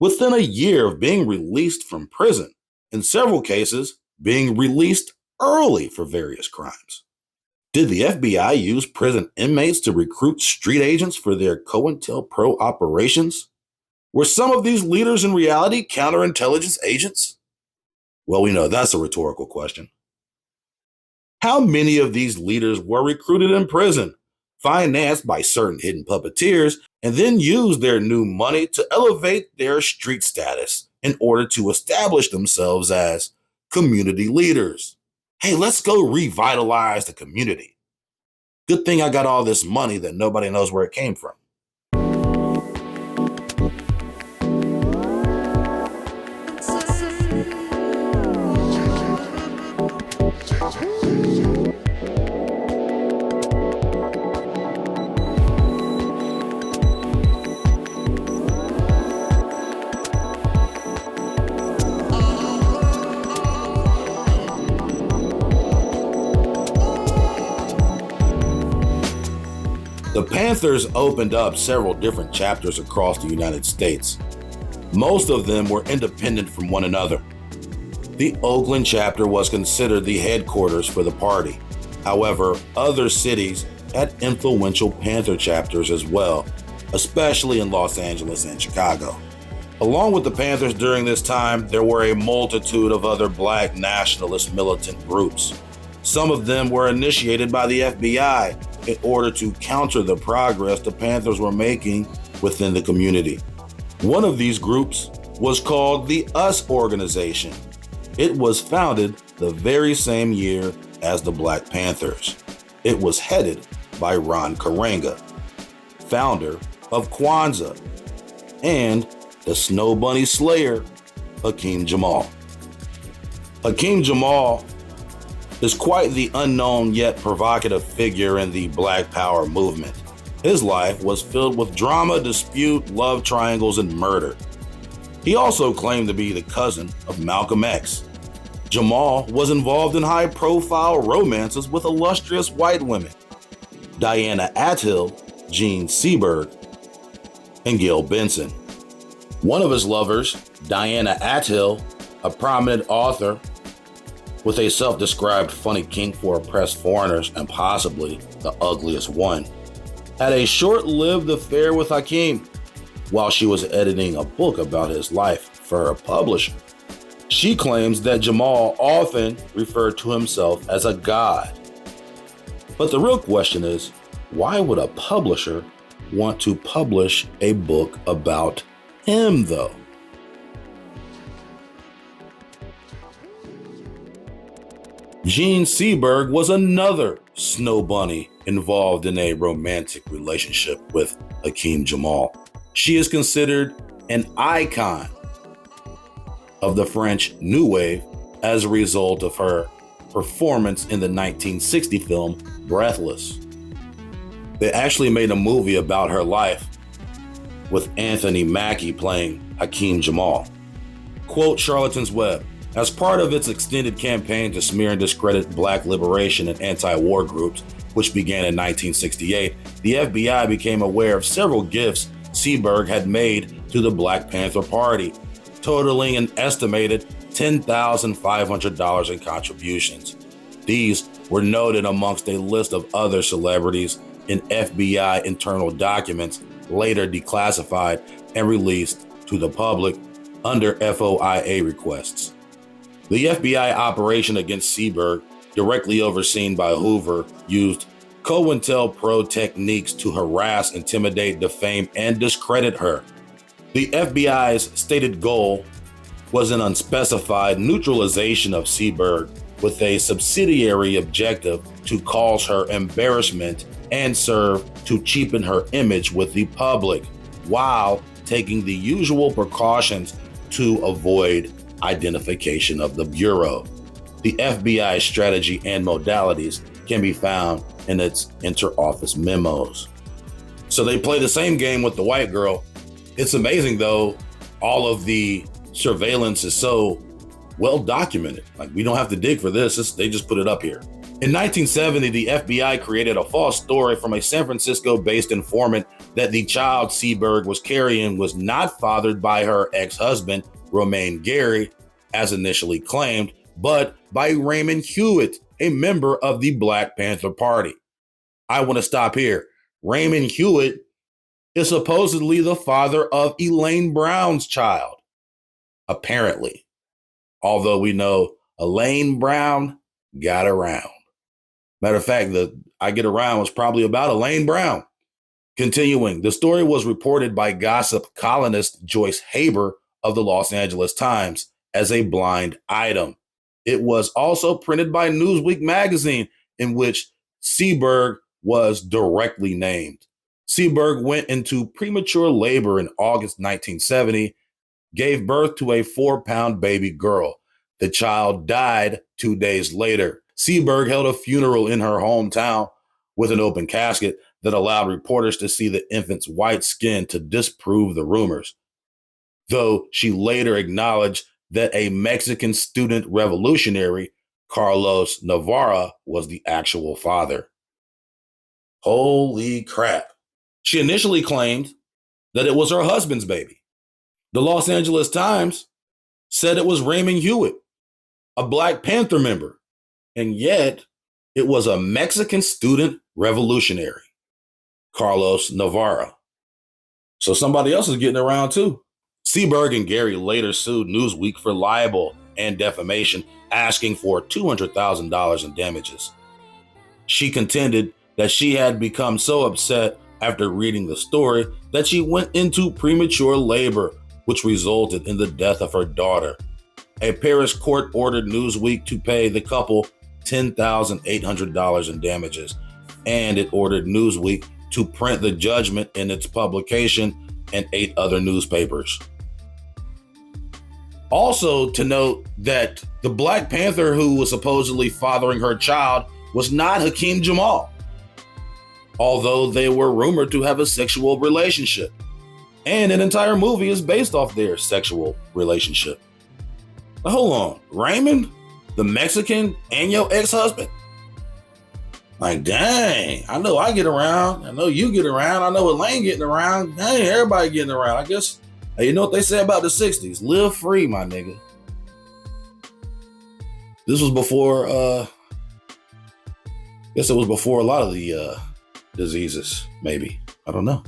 within a year of being released from prison, in several cases, being released early for various crimes. Did the FBI use prison inmates to recruit street agents for their COINTELPRO operations? Were some of these leaders in reality counterintelligence agents? Well, we know that's a rhetorical question. How many of these leaders were recruited in prison, financed by certain hidden puppeteers, and then used their new money to elevate their street status in order to establish themselves as community leaders. Hey, let's go revitalize the community. Good thing I got all this money that nobody knows where it came from. The Panthers opened up several different chapters across the United States. Most of them were independent from one another. The Oakland Chapter was considered the headquarters for the party. However, other cities had influential Panther chapters as well, especially in Los Angeles and Chicago. Along with the Panthers during this time, there were a multitude of other Black nationalist militant groups. Some of them were initiated by the FBI in order to counter the progress the Panthers were making within the community. One of these groups was called the US Organization. It was founded the very same year as the Black Panthers. It was headed by Ron Karenga, founder of Kwanzaa, and the Snow Bunny Slayer, Hakeem Jamal. Hakeem Jamal is quite the unknown yet provocative figure in the Black Power movement. His life was filled with drama, dispute, love triangles, and murder. He also claimed to be the cousin of Malcolm X. Jamal was involved in high-profile romances with illustrious white women, Diana Athill, Jean Seberg, and Gail Benson. One of his lovers, Diana Athill, a prominent author with a self-described funny kink for oppressed foreigners and possibly the ugliest one, had a short-lived affair with Hakeem while she was editing a book about his life for her publisher. She claims that Jamal often referred to himself as a god. But the real question is, why would a publisher want to publish a book about him, though? Jean Seberg was another snow bunny involved in a romantic relationship with Hakeem Jamal. She is considered an icon of the French New Wave as a result of her performance in the 1960 film Breathless. They actually made a movie about her life with Anthony Mackie playing Hakeem Jamal. Quote Charlatans Web, as part of its extended campaign to smear and discredit Black liberation and anti-war groups, which began in 1968, the FBI became aware of several gifts Seberg had made to the Black Panther Party, totaling an estimated $10,500 in contributions. These were noted amongst a list of other celebrities in FBI internal documents later declassified and released to the public under FOIA requests. The FBI operation against Seberg, directly overseen by Hoover, used COINTELPRO techniques to harass, intimidate, defame, and discredit her. The FBI's stated goal was an unspecified neutralization of Seberg with a subsidiary objective to cause her embarrassment and serve to cheapen her image with the public, while taking the usual precautions to avoid identification of the Bureau. The FBI's strategy and modalities can be found in its inter-office memos. So they play the same game with the white girl. It's amazing, though, all of the surveillance is so well documented. Like, we don't have to dig for this. They just put it up here. In 1970, the FBI created a false story from a San Francisco-based informant that the child Seberg was carrying was not fathered by her ex-husband, Romaine Gary, as initially claimed, but by Raymond Hewitt, a member of the Black Panther Party. I want to stop here. Raymond Hewitt is supposedly the father of Elaine Brown's child, apparently. Although we know Elaine Brown got around. Matter of fact, the I Get Around was probably about Elaine Brown. Continuing, the story was reported by gossip columnist Joyce Haber of the Los Angeles Times as a blind item. It was also printed by Newsweek magazine, in which Seberg was directly named. Seberg went into premature labor in August 1970, gave birth to a 4-pound baby girl. The child died 2 days later. Seberg held a funeral in her hometown with an open casket that allowed reporters to see the infant's white skin to disprove the rumors, though she later acknowledged that a Mexican student revolutionary, Carlos Navarra, was the actual father. Holy crap. She initially claimed that it was her husband's baby. The Los Angeles Times said it was Raymond Hewitt, a Black Panther member, and yet it was a Mexican student revolutionary, Carlos Navarra. So somebody else is getting around too. Seberg and Gary later sued Newsweek for libel and defamation, asking for $200,000 in damages. She contended that she had become so upset after reading the story that she went into premature labor, which resulted in the death of her daughter. A Paris court ordered Newsweek to pay the couple $10,800 in damages, and it ordered Newsweek to print the judgment in its publication and 8 other newspapers. Also to note that the Black Panther who was supposedly fathering her child was not Hakeem Jamal, although they were rumored to have a sexual relationship. And an entire movie is based off their sexual relationship. Now, hold on, Raymond, the Mexican, and your ex-husband? Like, dang, I know I get around. I know you get around. I know Elaine getting around. Dang, everybody getting around. I guess, you know what they say about the 60s? Live free, my nigga. This was before, I guess it was before a lot of the diseases, maybe. I don't know.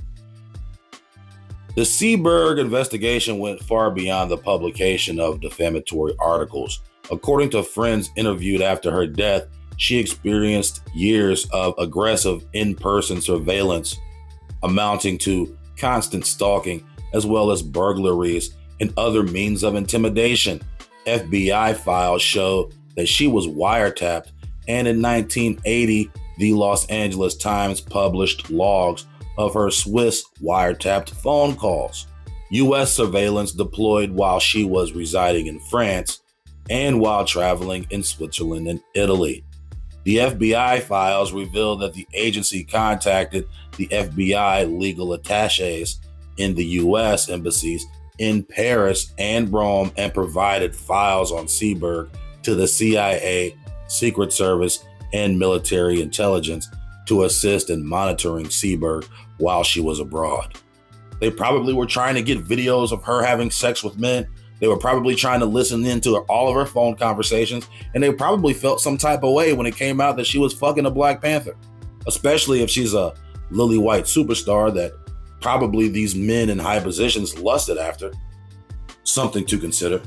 The Seberg investigation went far beyond the publication of defamatory articles. According to friends interviewed after her death, she experienced years of aggressive in-person surveillance, amounting to constant stalking, as well as burglaries and other means of intimidation. FBI files show that she was wiretapped, and in 1980, the Los Angeles Times published logs of her Swiss wiretapped phone calls. U.S. surveillance deployed while she was residing in France and while traveling in Switzerland and Italy. The FBI files revealed that the agency contacted the FBI legal attachés in the U.S. embassies in Paris and Rome and provided files on Seberg to the CIA, Secret Service, and military intelligence to assist in monitoring Seberg while she was abroad. They probably were trying to get videos of her having sex with men. They were probably trying to listen into all of her phone conversations, and they probably felt some type of way when it came out that she was fucking a Black Panther, especially if she's a lily white superstar that probably these men in high positions lusted after. Something to consider.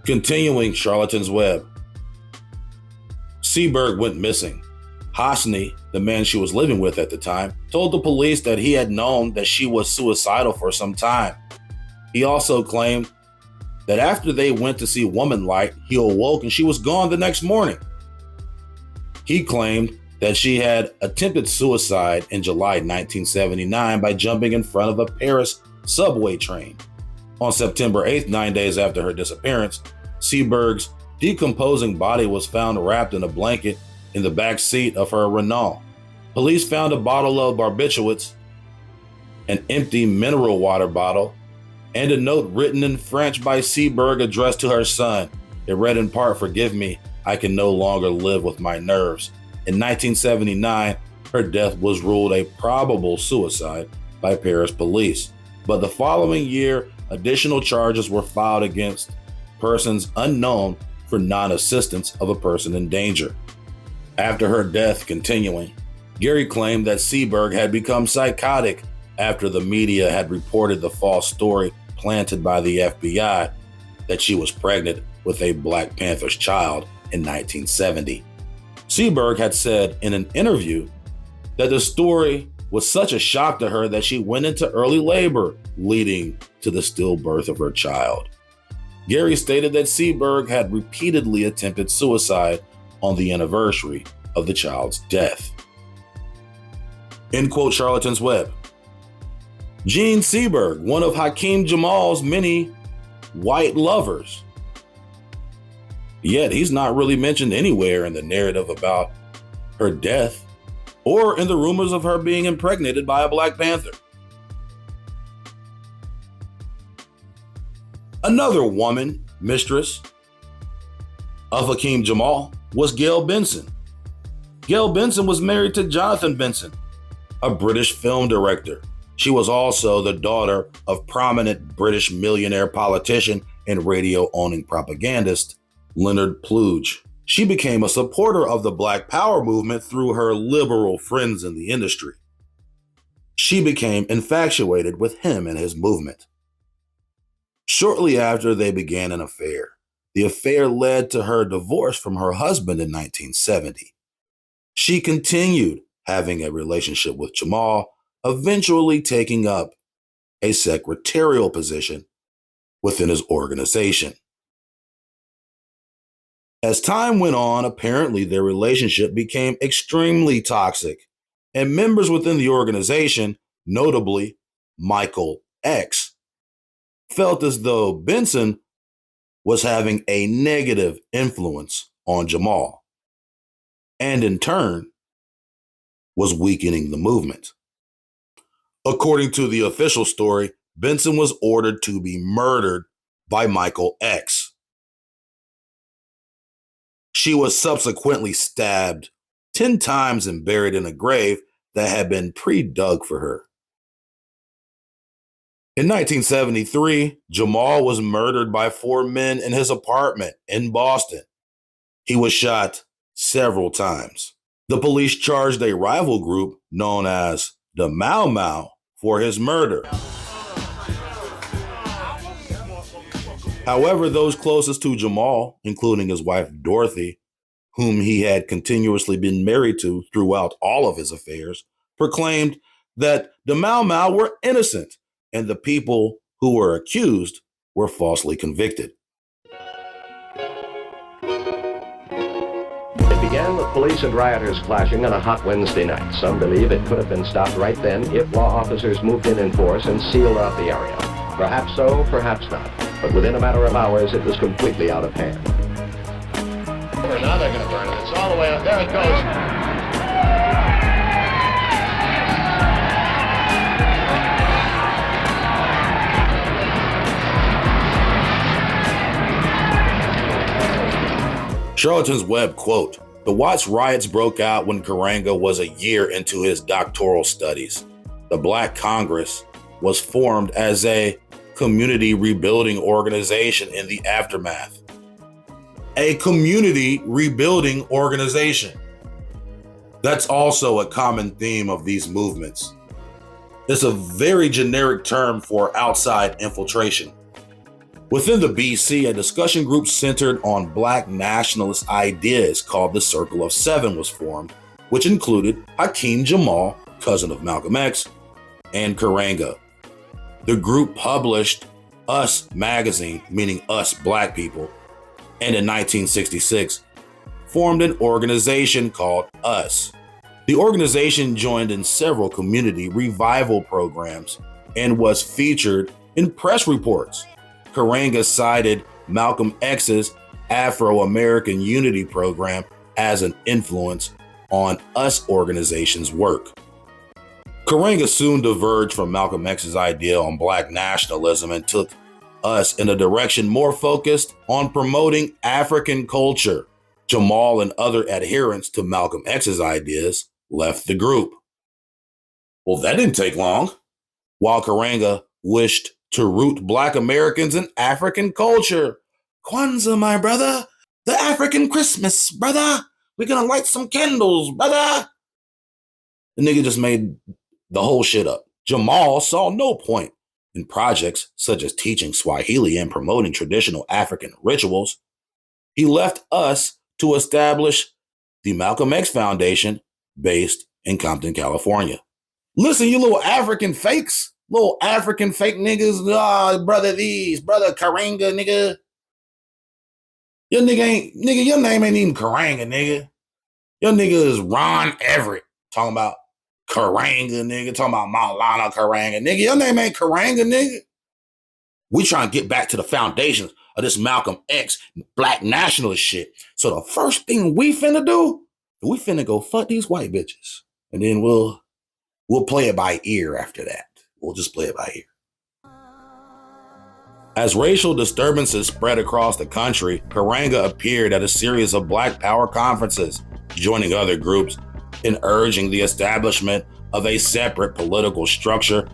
Continuing Charlatan's Web. Seberg went missing. Hosni, the man she was living with at the time, told the police that he had known that she was suicidal for some time. He also claimed that after they went to see Woman Light, he awoke and she was gone the next morning. He claimed that she had attempted suicide in July 1979 by jumping in front of a Paris subway train. On September 8th, 9 days after her disappearance, Seberg's decomposing body was found wrapped in a blanket in the back seat of her Renault. Police found a bottle of barbiturates, an empty mineral water bottle, and a note written in French by Seberg addressed to her son. It read in part, "Forgive me, I can no longer live with my nerves." In 1979, her death was ruled a probable suicide by Paris police. But the following year, additional charges were filed against persons unknown for non-assistance of a person in danger. After her death, continuing, Gary claimed that Seberg had become psychotic after the media had reported the false story planted by the FBI that she was pregnant with a Black Panthers child in 1970. Seberg had said in an interview that the story was such a shock to her that she went into early labor, leading to the stillbirth of her child. Gary stated that Seberg had repeatedly attempted suicide on the anniversary of the child's death. End quote, Charlatan's Web. Jean Seberg, one of Hakeem Jamal's many white lovers. Yet he's not really mentioned anywhere in the narrative about her death or in the rumors of her being impregnated by a Black Panther. Another woman, mistress of Hakeem Jamal, was Gail Benson. Gail Benson was married to Jonathan Benson, a British film director. She was also the daughter of prominent British millionaire politician and radio-owning propagandist Leonard Pluge. She became a supporter of the Black Power movement through her liberal friends in the industry. She became infatuated with him and his movement. Shortly after, they began an affair. The affair led to her divorce from her husband in 1970. She continued having a relationship with Jamal, eventually taking up a secretarial position within his organization. As time went on, apparently their relationship became extremely toxic, and members within the organization, notably Michael X, felt as though Benson was having a negative influence on Jamal, and in turn was weakening the movement. According to the official story, Benson was ordered to be murdered by Michael X. She was subsequently stabbed 10 times and buried in a grave that had been pre-dug for her. In 1973, Jamal was murdered by 4 men in his apartment in Boston. He was shot several times. The police charged a rival group known as the Mau Mau for his murder. However, those closest to Jamal, including his wife Dorothy, whom he had continuously been married to throughout all of his affairs, proclaimed that the Mau Mau were innocent and the people who were accused were falsely convicted. It began with police and rioters clashing on a hot Wednesday night. Some believe it could have been stopped right then if law officers moved in force and sealed off the area. Perhaps so, perhaps not. But within a matter of hours, it was completely out of hand. Now they're going to burn it. It's all the way up. There it goes. Charlatan's Web quote, "The Watts riots broke out when Karanga was a year into his doctoral studies. The Black Congress was formed as a community rebuilding organization in the aftermath." A community rebuilding organization. That's also a common theme of these movements. It's a very generic term for outside infiltration. Within the BC, a discussion group centered on Black nationalist ideas called the Circle of Seven was formed, which included Hakeem Jamal, cousin of Malcolm X, and Karanga. The group published Us magazine, meaning us Black people, and in 1966 formed an organization called Us. The organization joined in several community revival programs and was featured in press reports. Karanga cited Malcolm X's Afro-American Unity program as an influence on Us organization's work. Karanga soon diverged from Malcolm X's idea on Black nationalism and took Us in a direction more focused on promoting African culture. Jamal and other adherents to Malcolm X's ideas left the group. Well, that didn't take long. While Karanga wished to root Black Americans in African culture. Kwanzaa, my brother. The African Christmas, brother. We're gonna light some candles, brother. The nigga just made the whole shit up. Jamal saw no point in projects such as teaching Swahili and promoting traditional African rituals. He left Us to establish the Malcolm X Foundation based in Compton, California. Listen, you little African fakes, little African fake niggas, brother these, brother Karanga, nigga. Your your name ain't even Karanga, nigga. Your nigga is Ron Everett, talking about Karanga, nigga, talking about Maulana Karanga, nigga. Your name ain't Karanga, nigga. We trying to get back to the foundations of this Malcolm X black nationalist shit. So the first thing we finna do, we finna go fuck these white bitches. And then we'll play it by ear after that. We'll just play it by ear. As racial disturbances spread across the country, Karanga appeared at a series of Black Power conferences, joining other groups in urging the establishment of a separate political structure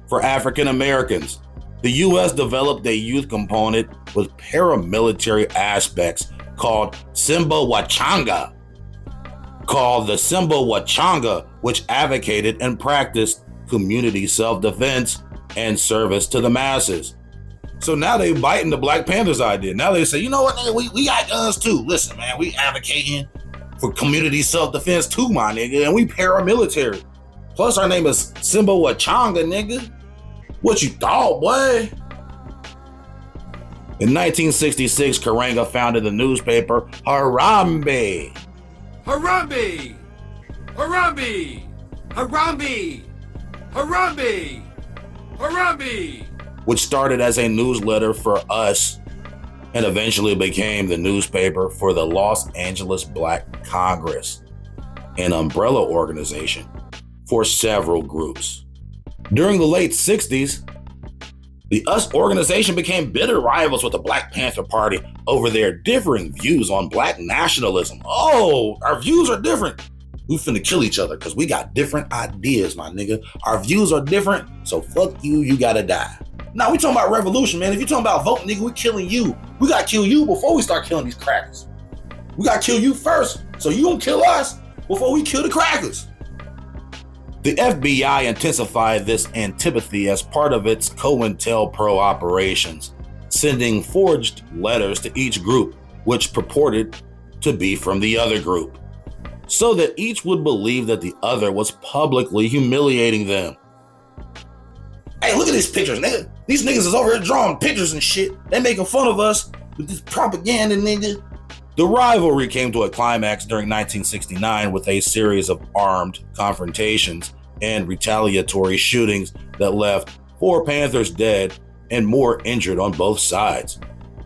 for African Americans. The U.S. developed a youth component with paramilitary aspects called Simba Wachanga, which advocated and practiced community self-defense and service to the masses. So now they biting the Black Panthers idea. Now they say, you know what, nigga, we got guns too. Listen, man, we advocating for community self-defense too, my nigga, and we paramilitary. Plus our name is Simba Wachanga, nigga. What you thought, boy? In 1966, Karanga founded the newspaper Harambe. Harambe! Harambe! Harambe! Harambe! Harambe! Which started as a newsletter for us and eventually became the newspaper for the Los Angeles Black Congress, an umbrella organization for several groups. During the late 60s, the US organization became bitter rivals with the Black Panther Party over their differing views on black nationalism. Oh, our views are different. We finna kill each other because we got different ideas, my nigga. Our views are different, so fuck you, you gotta die. Now we talking about revolution, man. If you talking about voting, nigga, we killing you. We gotta kill you before we start killing these crackers. We gotta kill you first, so you don't kill us before we kill the crackers. The FBI intensified this antipathy as part of its COINTELPRO operations, sending forged letters to each group, which purported to be from the other group, so that each would believe that the other was publicly humiliating them. Hey, look at these pictures, nigga. These niggas is over here drawing pictures and shit. They making fun of us with this propaganda, nigga. The rivalry came to a climax during 1969 with a series of armed confrontations and retaliatory shootings that left 4 Panthers dead and more injured on both sides.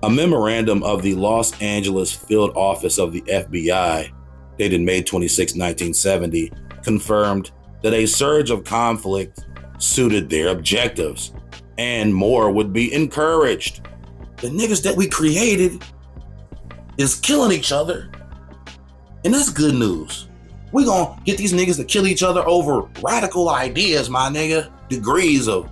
A memorandum of the Los Angeles Field Office of the FBI, dated May 26, 1970, confirmed that a surge of conflict suited their objectives, and more would be encouraged. The niggas that we created is killing each other, and that's good news. We gonna get these niggas to kill each other over radical ideas, my nigga. Degrees of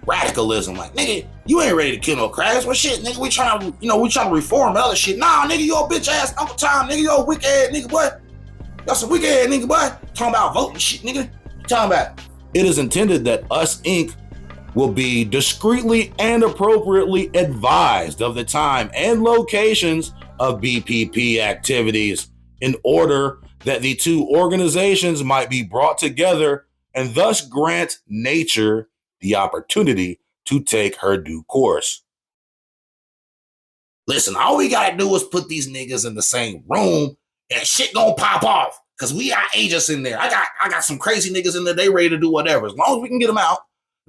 radicalism. Like, nigga, you ain't ready to kill no crackers. Well, shit, nigga, we trying to reform other shit. Nah, nigga, you a bitch ass Uncle Tom, nigga, you a wicked ass nigga, boy. Y'all some wicked ass nigga, boy. Talking about voting shit, nigga. Talking about. It is intended that Us Inc. will be discreetly and appropriately advised of the time and locations of BPP activities in order that the two organizations might be brought together and thus grant nature the opportunity to take her due course. Listen, all we gotta do is put these niggas in the same room and shit gonna pop off. Cause we got agents in there. I got some crazy niggas in there. They ready to do whatever. As long as we can get them out.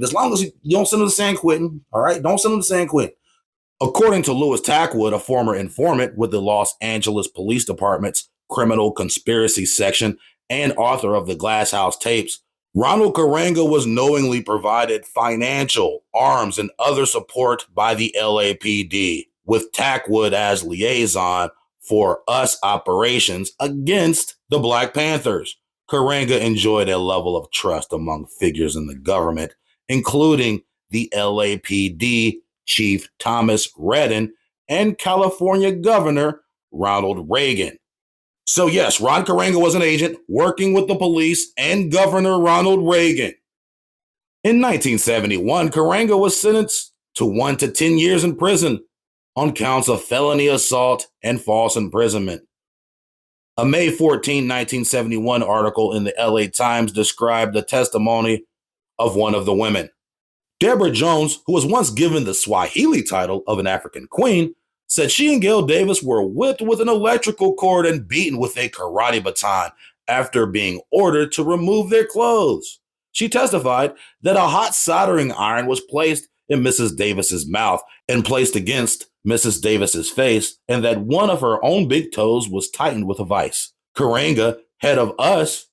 As long as you don't send them to San Quentin. All right? Don't send them to San Quentin. According to Louis Tackwood, a former informant with the Los Angeles Police Department's Criminal Conspiracy Section and author of the Glass House tapes, Ronald Karanga was knowingly provided financial, arms, and other support by the LAPD, with Tackwood as liaison for US operations against the Black Panthers. Karanga enjoyed a level of trust among figures in the government, including the LAPD Chief Thomas Redden and California Governor Ronald Reagan. So yes, Ron Karanga was an agent working with the police and Governor Ronald Reagan. In 1971, Karanga was sentenced to 1 to 10 years in prison on counts of felony assault and false imprisonment. A May 14, 1971 article in the LA Times described the testimony of one of the women. Deborah Jones, who was once given the Swahili title of an African queen, said she and Gail Davis were whipped with an electrical cord and beaten with a karate baton after being ordered to remove their clothes. She testified that a hot soldering iron was placed in Mrs. Davis's mouth and placed against Mrs. Davis's face, and that one of her own big toes was tightened with a vice. Karanga, head of US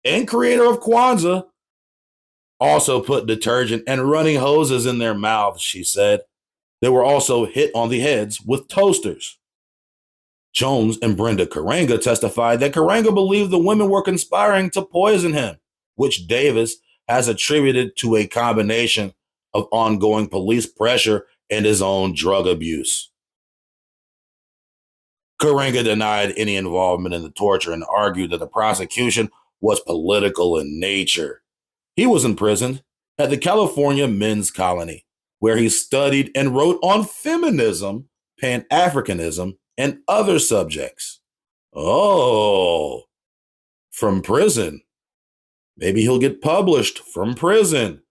and creator of Kwanzaa, also put detergent and running hoses in their mouths, she said. They were also hit on the heads with toasters. Jones and Brenda Karanga testified that Karanga believed the women were conspiring to poison him, which Davis has attributed to a combination of ongoing police pressure and his own drug abuse. Karanga denied any involvement in the torture and argued that the prosecution was political in nature. He was imprisoned at the California Men's Colony, where he studied and wrote on feminism, Pan-Africanism, and other subjects. Oh, from prison. Maybe he'll get published from prison.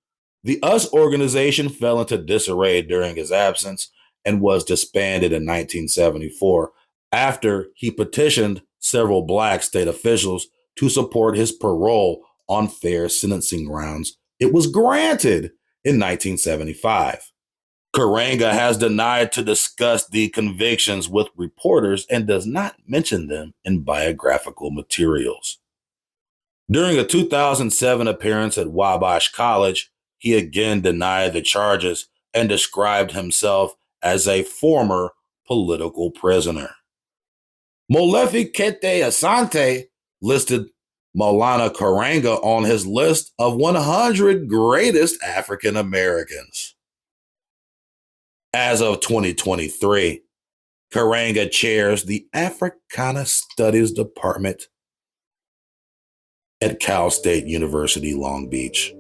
The US organization fell into disarray during his absence and was disbanded in 1974 after he petitioned several Black state officials to support his parole on fair sentencing grounds. It was granted in 1975. Karanga has denied to discuss the convictions with reporters and does not mention them in biographical materials. During a 2007 appearance at Wabash College, he again denied the charges and described himself as a former political prisoner. Molefi Kete Asante listed Maulana Karanga on his list of 100 greatest African Americans. As of 2023, Karanga chairs the Africana Studies Department at Cal State University, Long Beach.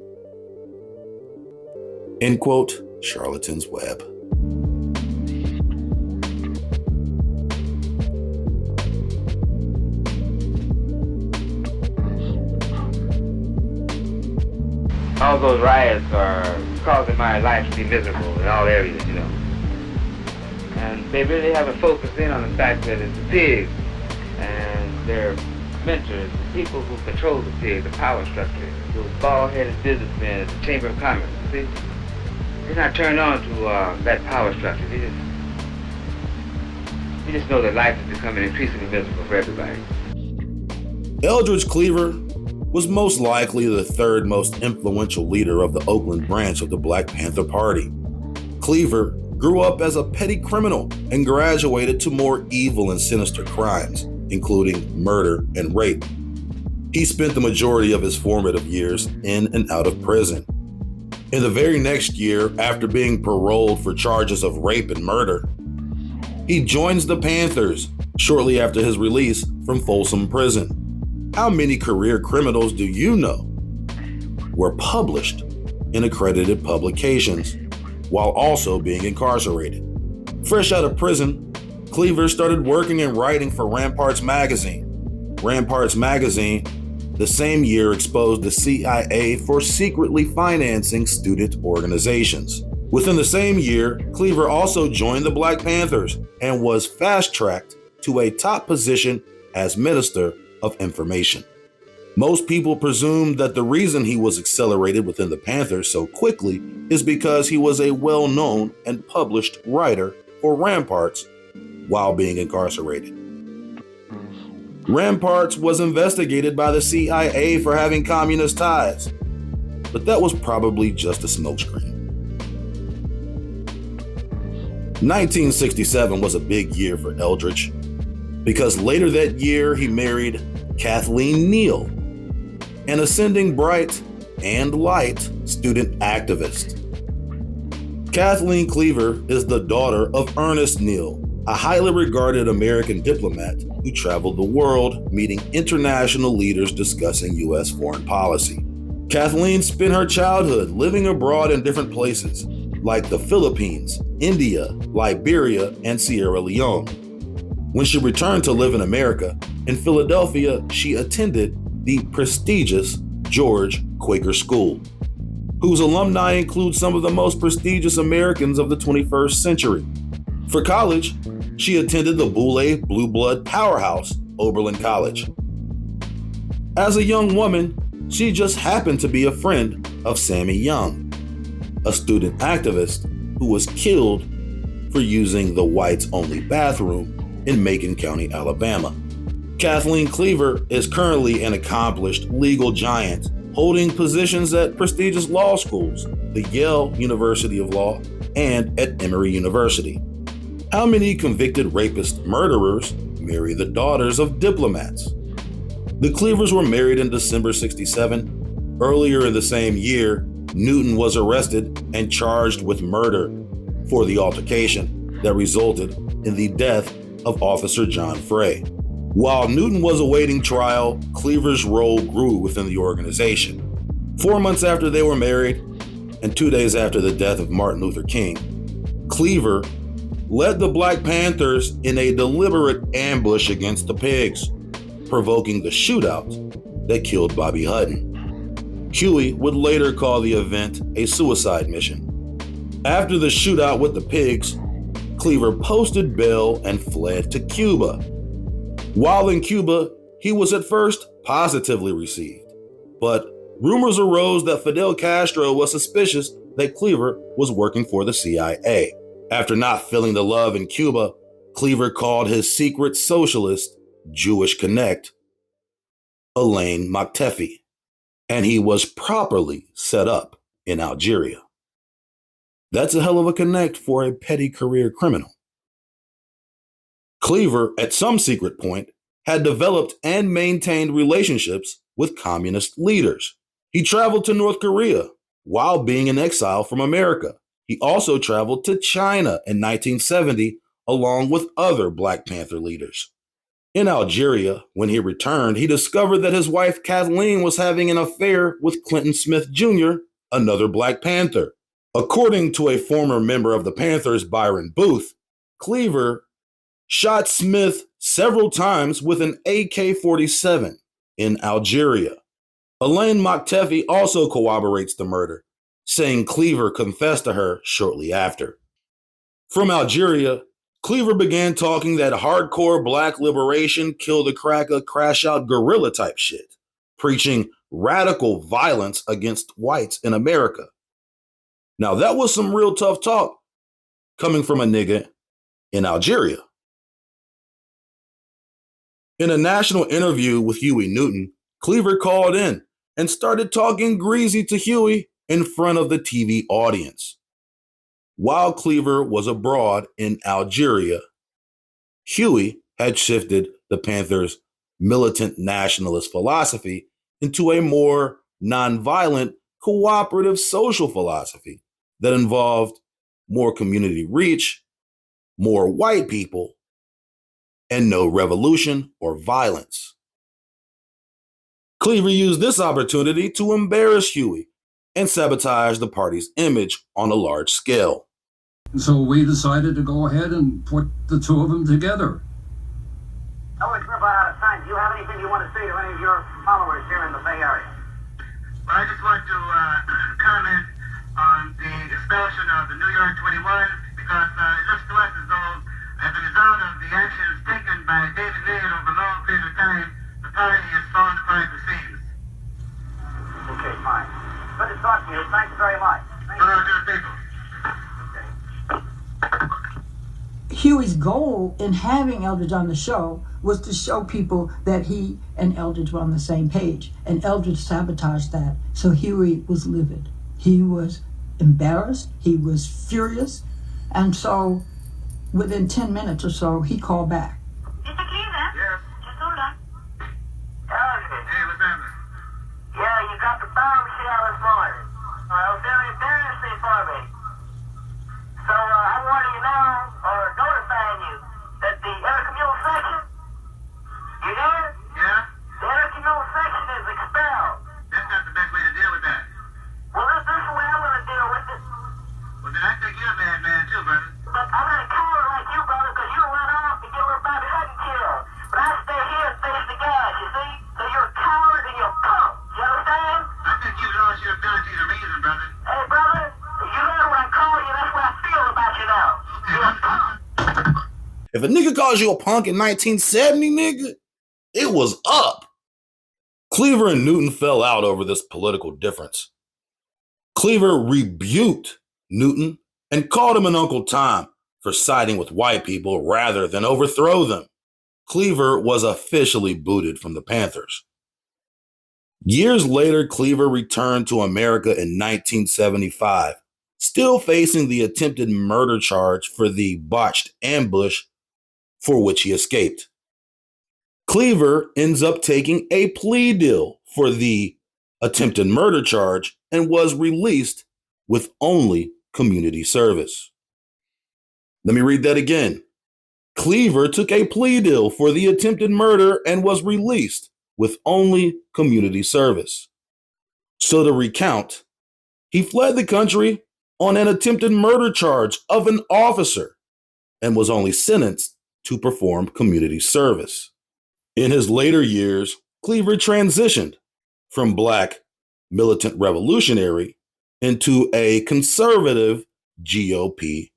End quote, Charlatan's Web. All those riots are causing my life to be miserable in all areas, you know. And they really haven't focused in on the fact that it's the pigs and their mentors, the people who control the pigs, the power structure, those bald-headed businessmen at the Chamber of Commerce. See? They're not turned on to that power structure. They just know that life is becoming increasingly miserable for everybody. Eldridge Cleaver was most likely the third most influential leader of the Oakland branch of the Black Panther Party. Cleaver grew up as a petty criminal and graduated to more evil and sinister crimes, including murder and rape. He spent the majority of his formative years in and out of prison. In the very next year, after being paroled for charges of rape and murder, he joins the Panthers shortly after his release from Folsom Prison. How many career criminals do you know were published in accredited publications while also being incarcerated? Fresh out of prison, Cleaver started working and writing for Ramparts Magazine. Ramparts Magazine, the same year, exposed the CIA for secretly financing student organizations. Within the same year, Cleaver also joined the Black Panthers and was fast-tracked to a top position as Minister of Information. Most people presume that the reason he was accelerated within the Panthers so quickly is because he was a well-known and published writer for Ramparts while being incarcerated. Ramparts was investigated by the CIA for having communist ties, but that was probably just a smokescreen. 1967 was a big year for Eldridge because later that year he married Kathleen Neal, an ascending bright and light student activist. Kathleen Cleaver is the daughter of Ernest Neal, a highly regarded American diplomat who traveled the world meeting international leaders discussing U.S. foreign policy. Kathleen spent her childhood living abroad in different places like the Philippines, India, Liberia, and Sierra Leone. When she returned to live in America In Philadelphia, she attended the prestigious George Quaker School, whose alumni include some of the most prestigious Americans of the 21st century. For college, she attended the Boule Blue Blood powerhouse, Oberlin College. As a young woman, she just happened to be a friend of Sammy Young, a student activist who was killed for using the whites-only bathroom in Macon County, Alabama. Kathleen Cleaver is currently an accomplished legal giant, holding positions at prestigious law schools, the Yale University of Law and at Emory University. How many convicted rapist murderers marry the daughters of diplomats? The Cleavers were married in December '67. Earlier in the same year, Newton was arrested and charged with murder for the altercation that resulted in the death of Officer John Frey. While Newton was awaiting trial, Cleaver's role grew within the organization. 4 months after they were married, and 2 days after the death of Martin Luther King, Cleaver led the Black Panthers in a deliberate ambush against the pigs, provoking the shootout that killed Bobby Hutton. Huey would later call the event a suicide mission. After the shootout with the pigs, Cleaver posted bail and fled to Cuba. While in Cuba, he was at first positively received, but rumors arose that Fidel Castro was suspicious that Cleaver was working for the CIA. After not feeling the love in Cuba, Cleaver called his secret socialist Jewish connect Alain Moktefi, and he was properly set up in Algeria. That's a hell of a connect for a petty career criminal. Cleaver, at some secret point, had developed and maintained relationships with communist leaders. He traveled to North Korea while being in exile from America. He also traveled to China in 1970 along with other Black Panther leaders. In Algeria, when he returned, he discovered that his wife Kathleen was having an affair with Clinton Smith Jr., another Black Panther. According to a former member of the Panthers, Byron Booth, Cleaver shot Smith several times with an AK-47 in Algeria. Alain Moktefi also corroborates the murder, saying Cleaver confessed to her shortly after. From Algeria, Cleaver began talking that hardcore Black liberation, kill the cracker, crash out guerrilla type shit, preaching radical violence against whites in America. Now that was some real tough talk coming from a nigga in Algeria. In a national interview with Huey Newton, Cleaver called in and started talking greasy to Huey in front of the TV audience. While Cleaver was abroad in Algeria, Huey had shifted the Panthers' militant nationalist philosophy into a more nonviolent, cooperative social philosophy that involved more community reach, more white people, and no revolution or violence. Cleaver used this opportunity to embarrass Huey and sabotage the party's image on a large scale. So we decided to go ahead and put the two of them together. Oh, we're about out of time. Do you have anything you want to say to any of your followers here in the Bay Area? Well, I just want to comment on the expulsion of the New York 21 because it looks to us as though, as a result of the actions taken by David Meade over a long period of time, the party has fallen apart at the seams. Okay, fine. Good to talk to you. Thanks very much. To the people. Huey's goal in having Eldridge on the show was to show people that he and Eldridge were on the same page, and Eldridge sabotaged that. So Huey was livid. He was embarrassed. He was furious. And so within 10 minutes or so, he called back. Yes. Hey, what's happening? Yeah, you got the bombshell this morning. Well, very embarrassing for me. So I'm warning you now, or notifying you, that the intercommunal section, you hear? Yeah? The intercommunal section is expelled. That's not the best way to deal with that. Well, this is the way I'm going to deal with it. Well, then I think you're a madman too, brother. But I'm not a coward like you, brother, because you run off and get little Bobby Hutton killed. But I stay here and face reason, brother. Hey, brother, you heard what I call you. That's what I feel about you now. You're a punk. If a nigga calls you a punk in 1970, nigga, it was up. Cleaver and Newton fell out over this political difference. Cleaver rebuked Newton and called him an Uncle Tom for siding with white people rather than overthrow them. Cleaver was officially booted from the Panthers. Years later, Cleaver returned to America in 1975, still facing the attempted murder charge for the botched ambush for which he escaped. Cleaver ends up taking a plea deal for the attempted murder charge and was released with only community service. Let me read that again. Cleaver took a plea deal for the attempted murder and was released with only community service. So to recount, he fled the country on an attempted murder charge of an officer and was only sentenced to perform community service. In his later years, Cleaver transitioned from Black militant revolutionary into a conservative GOP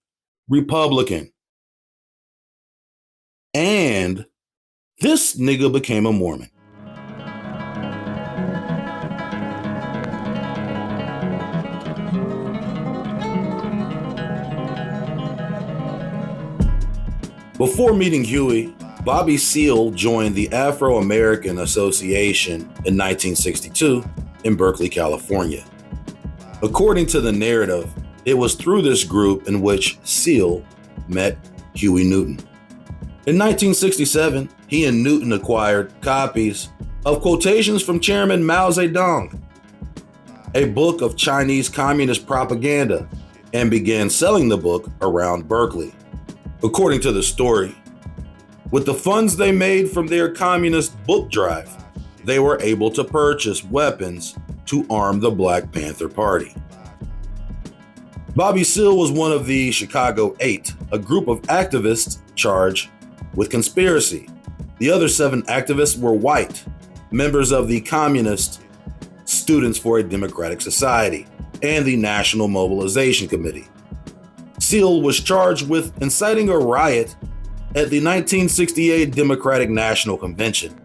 Republican. And this nigga became a Mormon. Before meeting Huey, Bobby Seale joined the Afro-American Association in 1962 in Berkeley, California. According to the narrative, it was through this group in which Seale met Huey Newton. In 1967, he and Newton acquired copies of quotations from Chairman Mao Zedong, a book of Chinese communist propaganda, and began selling the book around Berkeley. According to the story, with the funds they made from their communist book drive, they were able to purchase weapons to arm the Black Panther Party. Bobby Seale was one of the Chicago 8, a group of activists charged with conspiracy. The other 7 activists were white, members of the Communist Students for a Democratic Society and the National Mobilization Committee. Seale was charged with inciting a riot at the 1968 Democratic National Convention.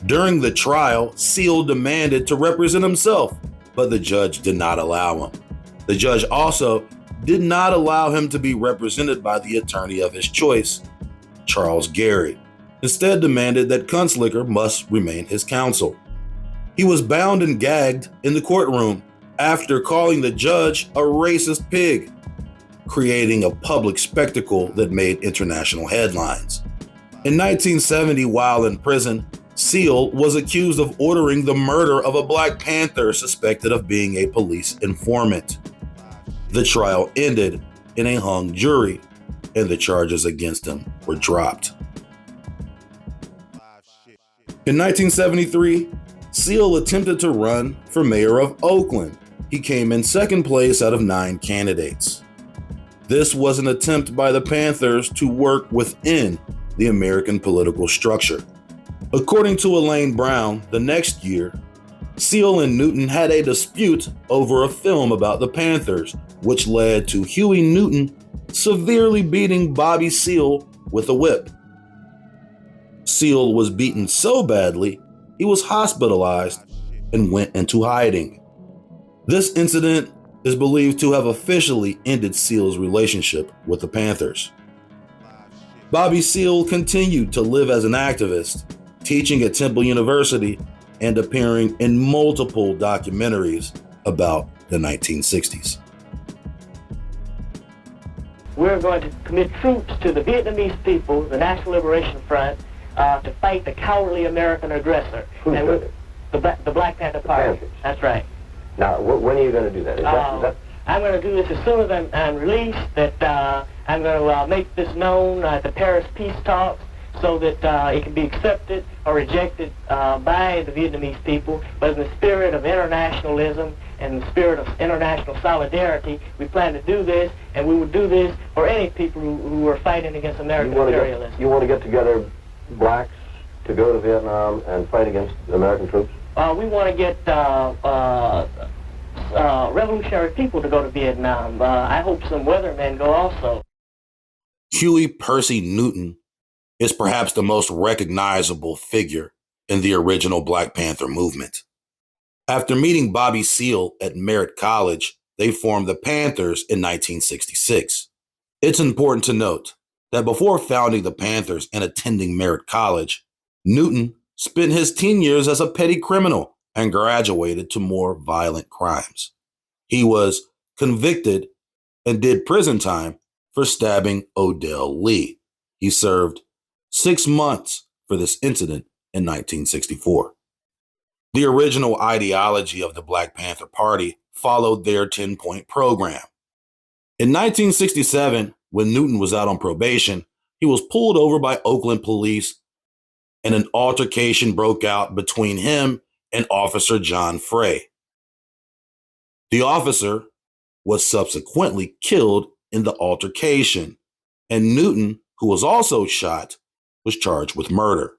During the trial, Seale demanded to represent himself, but the judge did not allow him. The judge also did not allow him to be represented by the attorney of his choice, Charles Gary. Instead, demanded that Kunstlicker must remain his counsel. He was bound and gagged in the courtroom after calling the judge a racist pig, creating a public spectacle that made international headlines. In 1970, while in prison, Seale was accused of ordering the murder of a Black Panther suspected of being a police informant. The trial ended in a hung jury, and the charges against him were dropped. In 1973, Seale attempted to run for mayor of Oakland. He came in second place out of 9 candidates. This was an attempt by the Panthers to work within the American political structure. According to Elaine Brown, the next year, Seale and Newton had a dispute over a film about the Panthers, which led to Huey Newton severely beating Bobby Seale with a whip. Seale was beaten so badly, he was hospitalized and went into hiding. This incident is believed to have officially ended Seale's relationship with the Panthers. Bobby Seale continued to live as an activist, teaching at Temple University and appearing in multiple documentaries about the 1960s. We're going to commit troops to the Vietnamese people, the National Liberation Front, to fight the cowardly American aggressor. Who's the Black Panther Party. Panthers. That's right. Now, when are you going to do that? Is that... I'm going to do this as soon as I'm released, that I'm going to make this known at the Paris peace talks so that it can be accepted or rejected by the Vietnamese people. But in the spirit of internationalism and the spirit of international solidarity, we plan to do this, and we would do this for any people who are fighting against American imperialism. You want to get together blacks to go to Vietnam and fight against American troops? We want to get revolutionary people to go to Vietnam. I hope some weathermen go also. Huey Percy Newton is perhaps the most recognizable figure in the original Black Panther movement. After meeting Bobby Seale at Merritt College, they formed the Panthers in 1966. It's important to note that before founding the Panthers and attending Merritt College, Newton spent his teen years as a petty criminal and graduated to more violent crimes. He was convicted and did prison time for stabbing Odell Lee. He served 6 months for this incident in 1964. The original ideology of the Black Panther Party followed their 10-point program. In 1967, when Newton was out on probation, he was pulled over by Oakland police and an altercation broke out between him and Officer John Frey. The officer was subsequently killed in the altercation, and Newton, who was also shot, was charged with murder.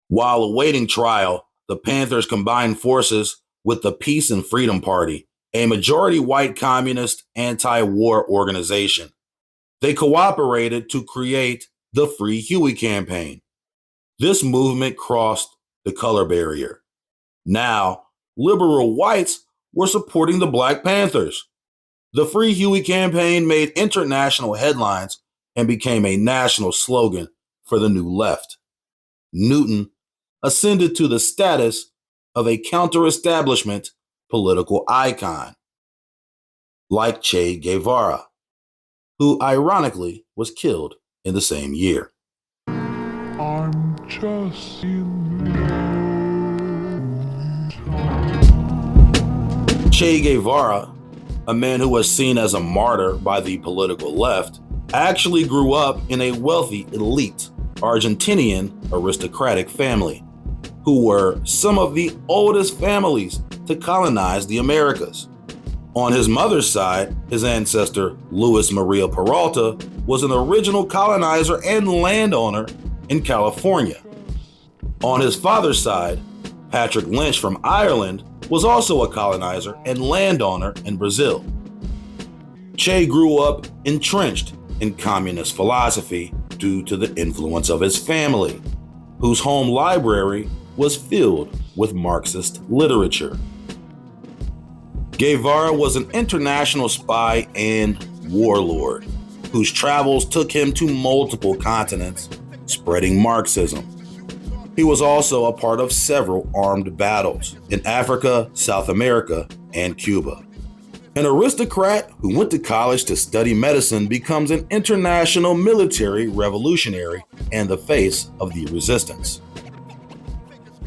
While awaiting trial, the Panthers combined forces with the Peace and Freedom Party, a majority white communist anti-war organization. They cooperated to create the Free Huey campaign. This movement crossed the color barrier. Now, liberal whites were supporting the Black Panthers. The Free Huey campaign made international headlines and became a national slogan for the New Left. Newton ascended to the status of a counter-establishment political icon, like Che Guevara, who ironically was killed in the same year. I'm just in Che Guevara, a man who was seen as a martyr by the political left, actually grew up in a wealthy, elite, Argentinian aristocratic family, who were some of the oldest families to colonize the Americas. On his mother's side, his ancestor, Luis Maria Peralta, was an original colonizer and landowner in California. On his father's side, Patrick Lynch from Ireland was also a colonizer and landowner in Brazil. Che grew up entrenched in communist philosophy due to the influence of his family, whose home library was filled with Marxist literature. Guevara was an international spy and warlord whose travels took him to multiple continents, spreading Marxism. He was also a part of several armed battles in Africa, South America, and Cuba. An aristocrat who went to college to study medicine becomes an international military revolutionary and the face of the resistance.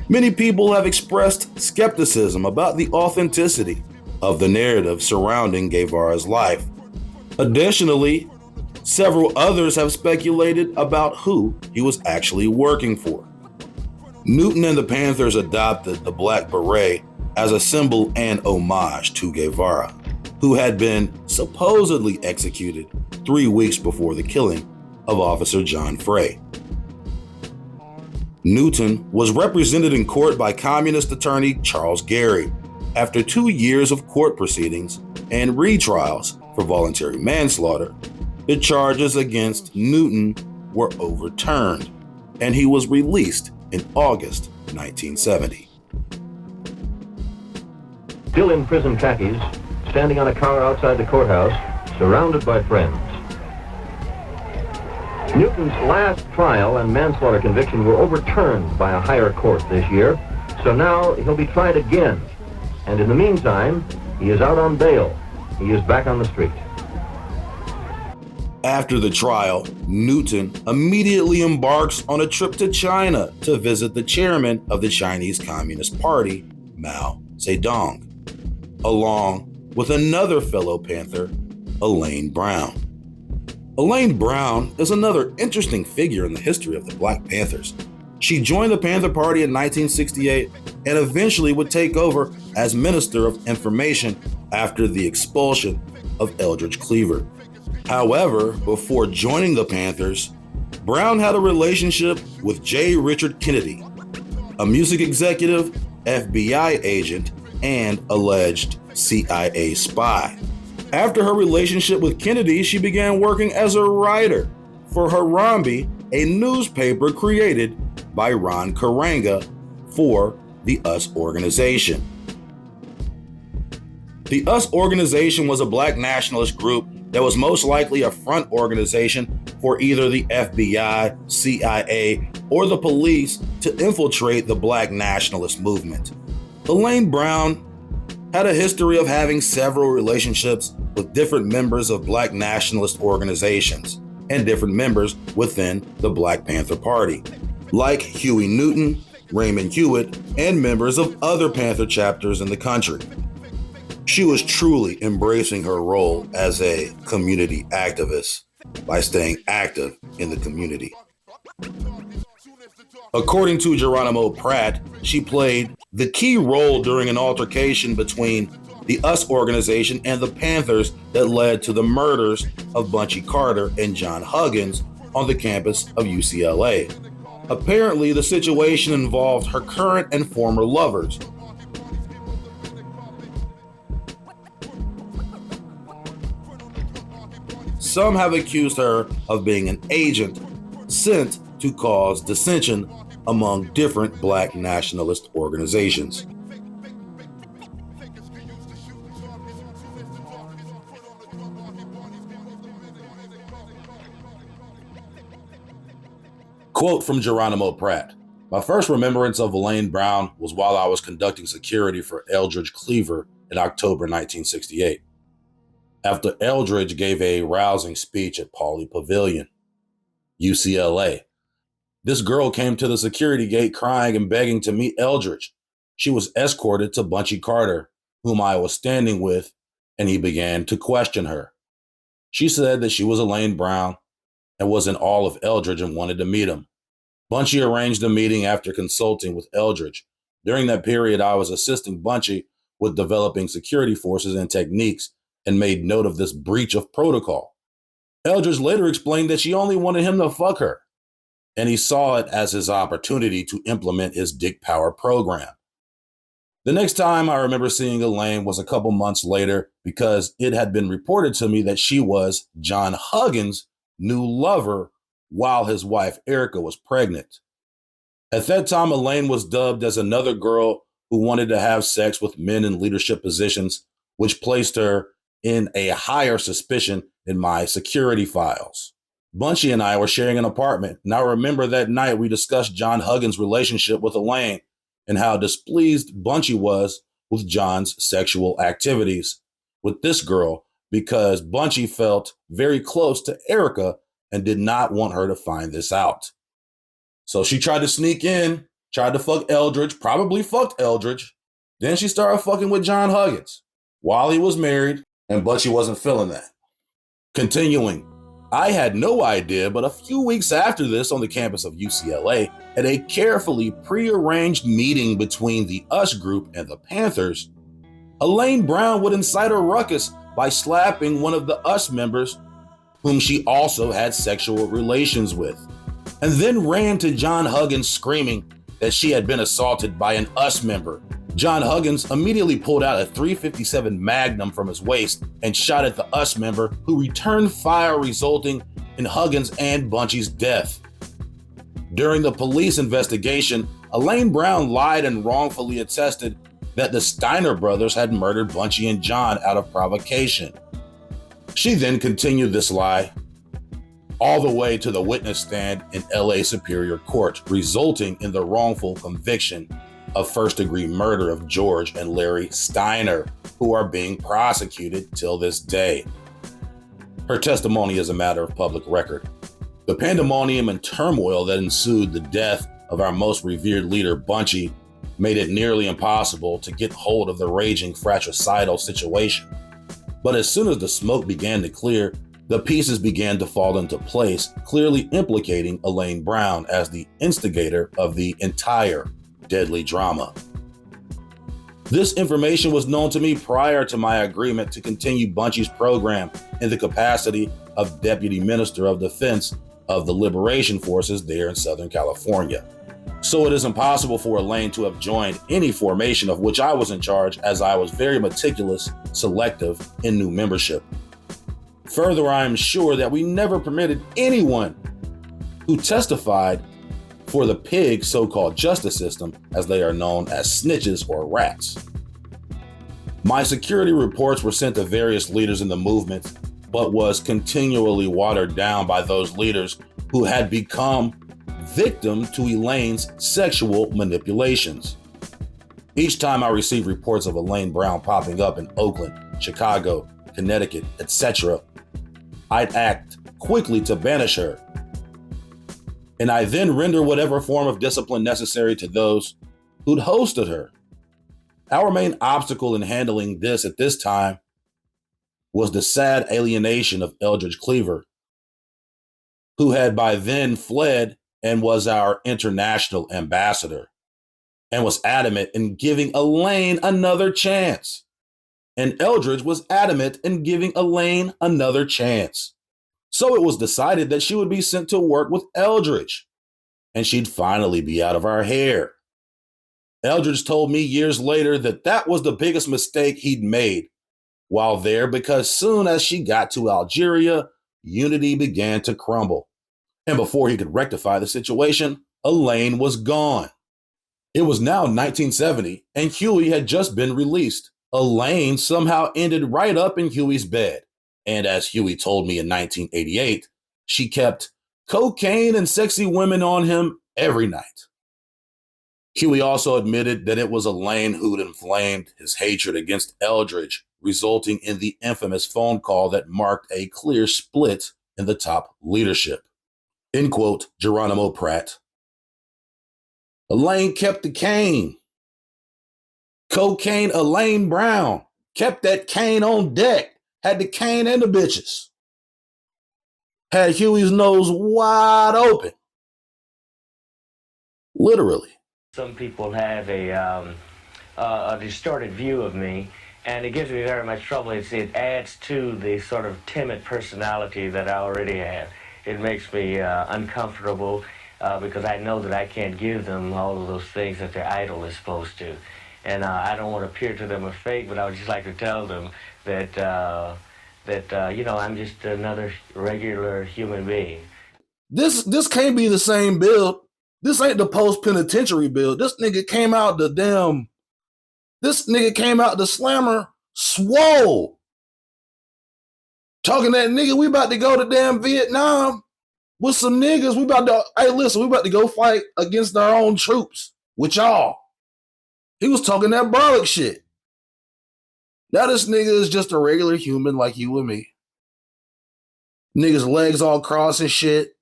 Many people have expressed skepticism about the authenticity of the narrative surrounding Guevara's life. Additionally, several others have speculated about who he was actually working for. Newton and the Panthers adopted the black beret as a symbol and homage to Guevara, who had been supposedly executed 3 weeks before the killing of Officer John Frey. Newton was represented in court by communist attorney Charles Gary. After 2 years of court proceedings and retrials for voluntary manslaughter, the charges against Newton were overturned, and he was released in August 1970. Still in prison khakis, standing on a car outside the courthouse, surrounded by friends. Newton's last trial and manslaughter conviction were overturned by a higher court this year, so now he'll be tried again. And in the meantime, he is out on bail. He is back on the street. After the trial, Newton immediately embarks on a trip to China to visit the chairman of the Chinese Communist Party, Mao Zedong, along with another fellow Panther, Elaine Brown. Elaine Brown is another interesting figure in the history of the Black Panthers. She joined the Panther Party in 1968 and eventually would take over as Minister of Information after the expulsion of Eldridge Cleaver. However, before joining the Panthers, Brown had a relationship with J. Richard Kennedy, a music executive, FBI agent, and alleged CIA spy. After her relationship with Kennedy, she began working as a writer for Harambee, a newspaper created by Ron Karanga for the US organization. The US organization was a black nationalist group that was most likely a front organization for either the FBI, CIA, or the police to infiltrate the black nationalist movement. Elaine Brown had a history of having several relationships with different members of black nationalist organizations and different members within the Black Panther Party, like Huey Newton, Raymond Hewitt, and members of other Panther chapters in the country. She was truly embracing her role as a community activist by staying active in the community. According to Geronimo Pratt, she played the key role during an altercation between the US organization and the Panthers that led to the murders of Bunchy Carter and John Huggins on the campus of UCLA. Apparently, the situation involved her current and former lovers. Some have accused her of being an agent sent to cause dissension among different black nationalist organizations. Quote from Geronimo Pratt: "My first remembrance of Elaine Brown was while I was conducting security for Eldridge Cleaver in October 1968. After Eldridge gave a rousing speech at Pauley Pavilion, UCLA. This girl came to the security gate crying and begging to meet Eldridge. She was escorted to Bunchy Carter, whom I was standing with, and he began to question her. She said that she was Elaine Brown and was in awe of Eldridge and wanted to meet him. Bunchy arranged a meeting after consulting with Eldridge. During that period, I was assisting Bunchy with developing security forces and techniques and made note of this breach of protocol. Eldridge later explained that she only wanted him to fuck her, and he saw it as his opportunity to implement his Dick Power program. The next time I remember seeing Elaine was a couple months later because it had been reported to me that she was John Huggins' new lover while his wife Erica was pregnant. At that time, Elaine was dubbed as another girl who wanted to have sex with men in leadership positions, which placed her in a higher suspicion in my security files. Bunchy and I were sharing an apartment, and I remember that night we discussed John Huggins' relationship with Elaine and how displeased Bunchy was with John's sexual activities with this girl because Bunchy felt very close to Erica and did not want her to find this out. So she tried to sneak in, tried to fuck Eldridge, probably fucked Eldridge. Then she started fucking with John Huggins while he was married, and Bunchy wasn't feeling that. Continuing, I had no idea, but a few weeks after this on the campus of UCLA, at a carefully prearranged meeting between the US group and the Panthers, Elaine Brown would incite a ruckus by slapping one of the US members whom she also had sexual relations with, and then ran to John Huggins screaming that she had been assaulted by an US member. John Huggins immediately pulled out a .357 Magnum from his waist and shot at the US member, who returned fire, resulting in Huggins and Bunchy's death. During the police investigation, Elaine Brown lied and wrongfully attested that the Steiner brothers had murdered Bunchy and John out of provocation. She then continued this lie all the way to the witness stand in LA Superior Court, resulting in the wrongful conviction of first-degree murder of George and Larry Steiner, who are being prosecuted till this day. Her testimony is a matter of public record. The pandemonium and turmoil that ensued the death of our most revered leader, Bunchy, made it nearly impossible to get hold of the raging fratricidal situation. But as soon as the smoke began to clear, the pieces began to fall into place, clearly implicating Elaine Brown as the instigator of the entire deadly drama. This information was known to me prior to my agreement to continue Bunchy's program in the capacity of Deputy Minister of Defense of the Liberation Forces there in Southern California. So it is impossible for Elaine to have joined any formation of which I was in charge, as I was very meticulous, selective in new membership. Further, I am sure that we never permitted anyone who testified for the pig so-called justice system, as they are known as snitches or rats. My security reports were sent to various leaders in the movement, but was continually watered down by those leaders who had become victim to Elaine's sexual manipulations. Each time I received reports of Elaine Brown popping up in Oakland, Chicago, Connecticut, etc., I'd act quickly to banish her. And I then render whatever form of discipline necessary to those who'd hosted her. Our main obstacle in handling this at this time was the sad alienation of Eldridge Cleaver, who had by then fled and was our international ambassador, and was adamant in giving Elaine another chance. And Eldridge was adamant in giving Elaine another chance. So it was decided that she would be sent to work with Eldridge, and she'd finally be out of our hair. Eldridge told me years later that that was the biggest mistake he'd made while there, because soon as she got to Algeria, unity began to crumble. And before he could rectify the situation, Elaine was gone. It was now 1970, and Huey had just been released. Elaine somehow ended right up in Huey's bed. And as Huey told me in 1988, she kept cocaine and sexy women on him every night. Huey also admitted that it was Elaine who'd inflamed his hatred against Eldridge, resulting in the infamous phone call that marked a clear split in the top leadership. End quote, Geronimo Pratt. Elaine kept the cane. Cocaine Elaine Brown kept that cane on deck, had the cane and the bitches. Had Huey's nose wide open. Literally. Some people have a distorted view of me, and it gives me very much trouble. It adds to the sort of timid personality that I already have. It makes me uncomfortable because I know that I can't give them all of those things that their idol is supposed to. And I don't want to appear to them as fake, but I would just like to tell them that, I'm just another regular human being. This can't be the same build. This ain't the post-penitentiary build. This nigga came out the slammer swole. Talking that nigga, we about to go to damn Vietnam with some niggas. We about to go fight against our own troops with y'all. He was talking that brolic shit. Now this nigga is just a regular human like you and me. Niggas legs all crossed and shit.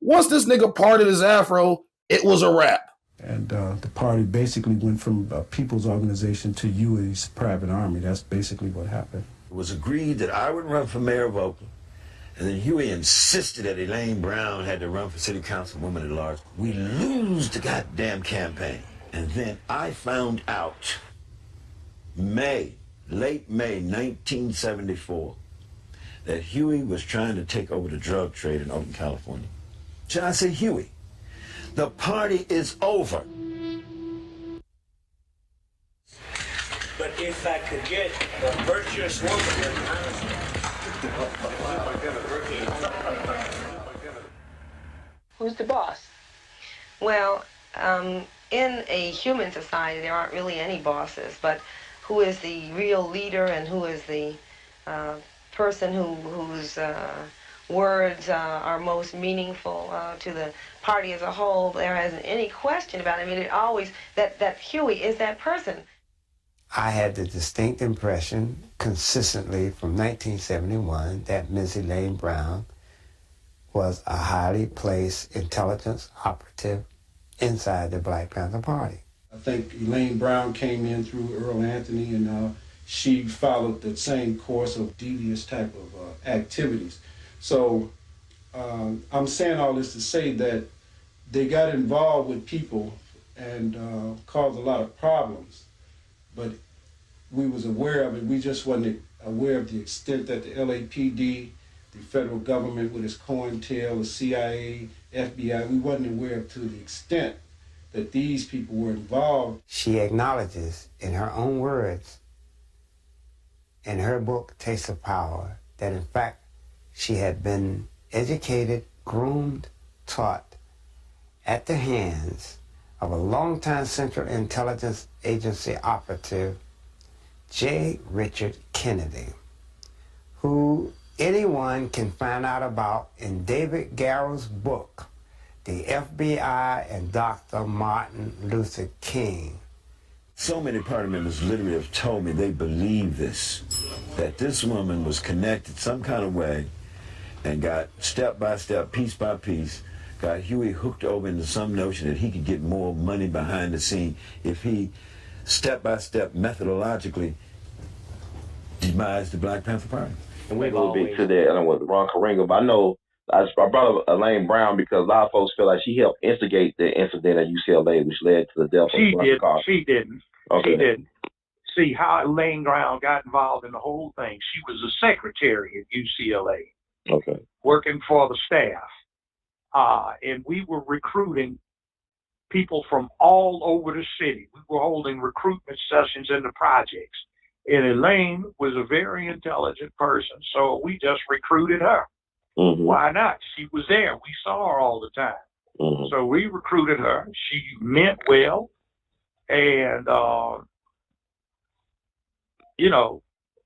Once this nigga parted his afro, it was a wrap. And the party basically went from a people's organization to Huey's private army. That's basically what happened. It was agreed that I would run for mayor of Oakland, and then Huey insisted that Elaine Brown had to run for city councilwoman at large. We lose the goddamn campaign. And then I found out late May 1974, that Huey was trying to take over the drug trade in Oakland, California. So I said, Huey, the party is over. But if I could get a virtuous woman, who's the boss? Well, in a human society, there aren't really any bosses, but who is the real leader and who is the person whose words are most meaningful to the party as a whole? There isn't any question about it. I mean, it always, that Huey is that person. I had the distinct impression consistently from 1971 that Ms. Elaine Brown was a highly placed intelligence operative inside the Black Panther Party. I think Elaine Brown came in through Earl Anthony, and she followed the same course of devious type of activities. So I'm saying all this to say that they got involved with people and caused a lot of problems, but we was aware of it. We just wasn't aware of the extent that the LAPD, the federal government with its COINTEL, the CIA, FBI, we wasn't aware of to the extent that these people were involved. She acknowledges in her own words in her book, Taste of Power, that in fact she had been educated, groomed, taught at the hands of a longtime Central Intelligence Agency operative, J. Richard Kennedy, who anyone can find out about in David Garrow's book, The FBI and Dr. Martin Luther King. So many party members literally have told me they believe this, that this woman was connected some kind of way and got step by step, piece by piece, got Huey hooked over into some notion that he could get more money behind the scene if he step by step methodologically demised the Black Panther Party. And we go big to that, I don't know what Ron Karenga, but I know I brought up Elaine Brown because a lot of folks feel like she helped instigate the incident at UCLA, which led to the death of Black Caucus. She didn't. Okay. She didn't. See how Elaine Brown got involved in the whole thing. She was a secretary at UCLA. Okay. Working for the staff. And we were recruiting people from all over the city. We were holding recruitment sessions in the projects. And Elaine was a very intelligent person, so we just recruited her. Mm-hmm. Why not? She was there. We saw her all the time. Mm-hmm. So we recruited her. She meant well. And, you know,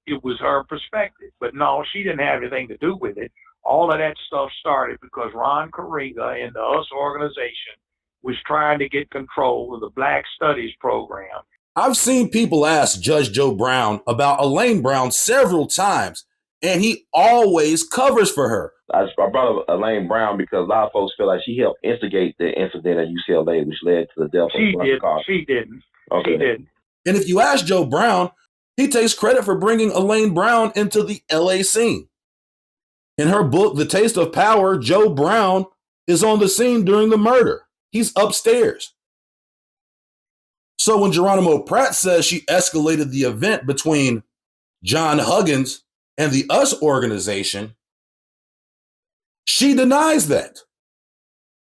it was her perspective. But no, she didn't have anything to do with it. All of that stuff started because Ron Karenga and the US organization was trying to get control of the Black Studies program. I've seen people ask Judge Joe Brown about Elaine Brown several times, and he always covers for her. I brought up Elaine Brown because a lot of folks feel like she helped instigate the incident at UCLA, which led to the death of Black Caucus. She didn't. Okay. She didn't. And if you ask Joe Brown, he takes credit for bringing Elaine Brown into the LA scene. In her book, The Taste of Power, Joe Brown is on the scene during the murder. He's upstairs. So when Geronimo Pratt says she escalated the event between John Huggins and the US organization, she denies that.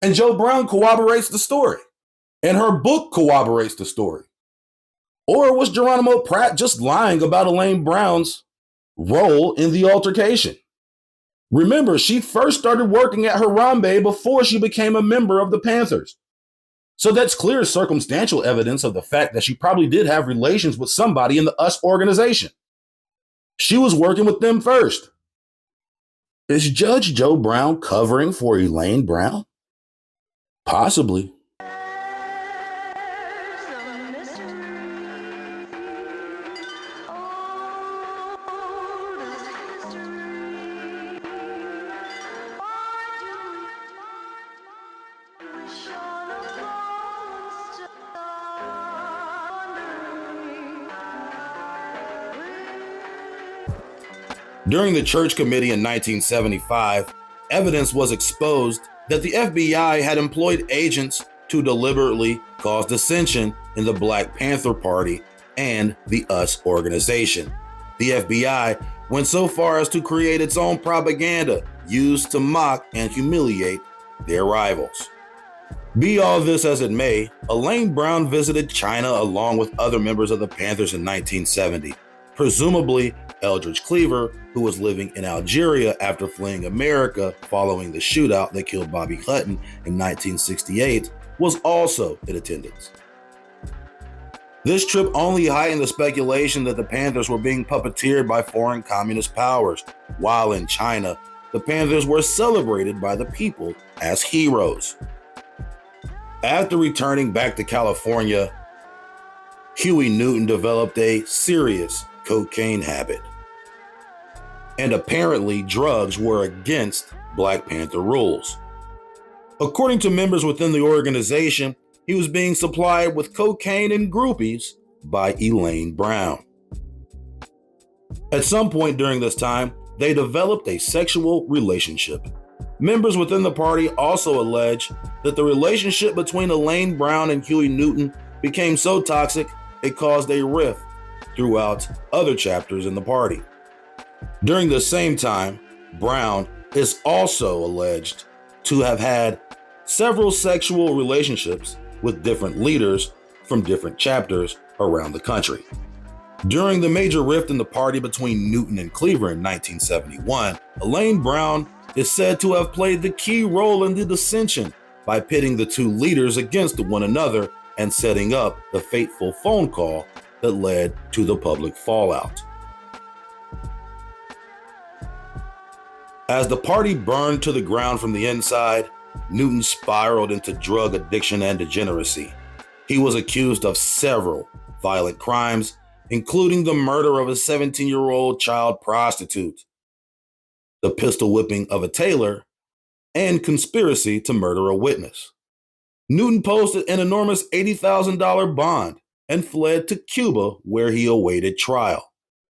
And Joe Brown corroborates the story. And her book corroborates the story. Or was Geronimo Pratt just lying about Elaine Brown's role in the altercation? Remember, she first started working at Harambe before she became a member of the Panthers. So that's clear circumstantial evidence of the fact that she probably did have relations with somebody in the US organization. She was working with them first. Is Judge Joe Brown covering for Elaine Brown? Possibly. During the Church Committee in 1975, evidence was exposed that the FBI had employed agents to deliberately cause dissension in the Black Panther Party and the US organization. The FBI went so far as to create its own propaganda used to mock and humiliate their rivals. Be all this as it may, Elaine Brown visited China along with other members of the Panthers in 1970. Presumably, Eldridge Cleaver, who was living in Algeria after fleeing America following the shootout that killed Bobby Hutton in 1968, was also in attendance. This trip only heightened the speculation that the Panthers were being puppeteered by foreign communist powers, while in China, the Panthers were celebrated by the people as heroes. After returning back to California, Huey Newton developed a serious cocaine habit. And apparently drugs were against Black Panther rules. According to members within the organization, he was being supplied with cocaine and groupies by Elaine Brown. At some point during this time, they developed a sexual relationship. Members within the party also allege that the relationship between Elaine Brown and Huey Newton became so toxic it caused a rift throughout other chapters in the party. During the same time, Brown is also alleged to have had several sexual relationships with different leaders from different chapters around the country. During the major rift in the party between Newton and Cleaver in 1971, Elaine Brown is said to have played the key role in the dissension by pitting the two leaders against one another and setting up the fateful phone call that led to the public fallout. As the party burned to the ground from the inside, Newton spiraled into drug addiction and degeneracy. He was accused of several violent crimes, including the murder of a 17-year-old child prostitute, the pistol whipping of a tailor, and conspiracy to murder a witness. Newton posted an enormous $80,000 bond and fled to Cuba, where he awaited trial.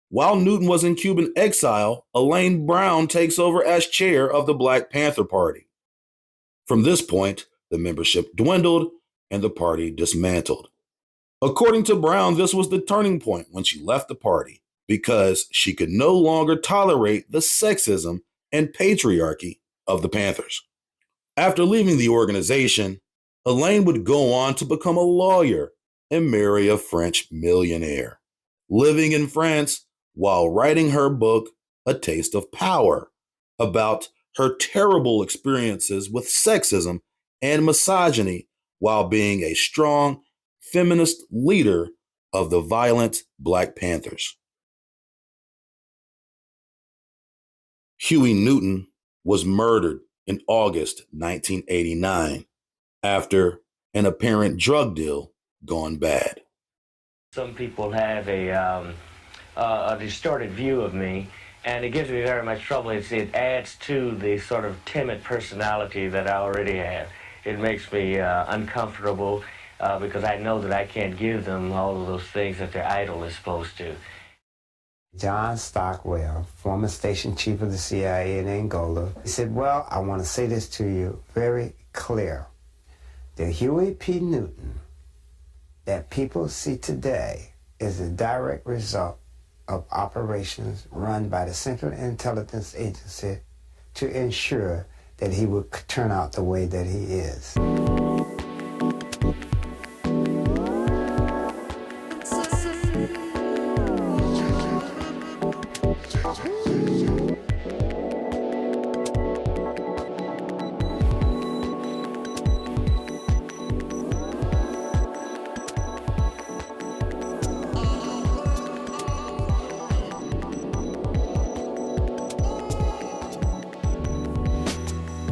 While Newton was in Cuban exile, Elaine Brown takes over as chair of the Black Panther Party. From this point, the membership dwindled and the party dismantled. According to Brown, this was the turning point when she left the party because she could no longer tolerate the sexism and patriarchy of the Panthers. After leaving the organization, Elaine would go on to become a lawyer and marry a French millionaire, living in France while writing her book, A Taste of Power, about her terrible experiences with sexism and misogyny while being a strong feminist leader of the violent Black Panthers. Huey Newton was murdered in August 1989 after an apparent drug deal gone bad. Some people have a distorted view of me, and it gives me very much trouble. It adds to the sort of timid personality that I already have. It makes me uncomfortable because I know that I can't give them all of those things that their idol is supposed to. John Stockwell, former station chief of the CIA in Angola, he said, well, I want to say this to you very clear. The Huey P. Newton that people see today is a direct result of operations run by the Central Intelligence Agency to ensure that he would turn out the way that he is.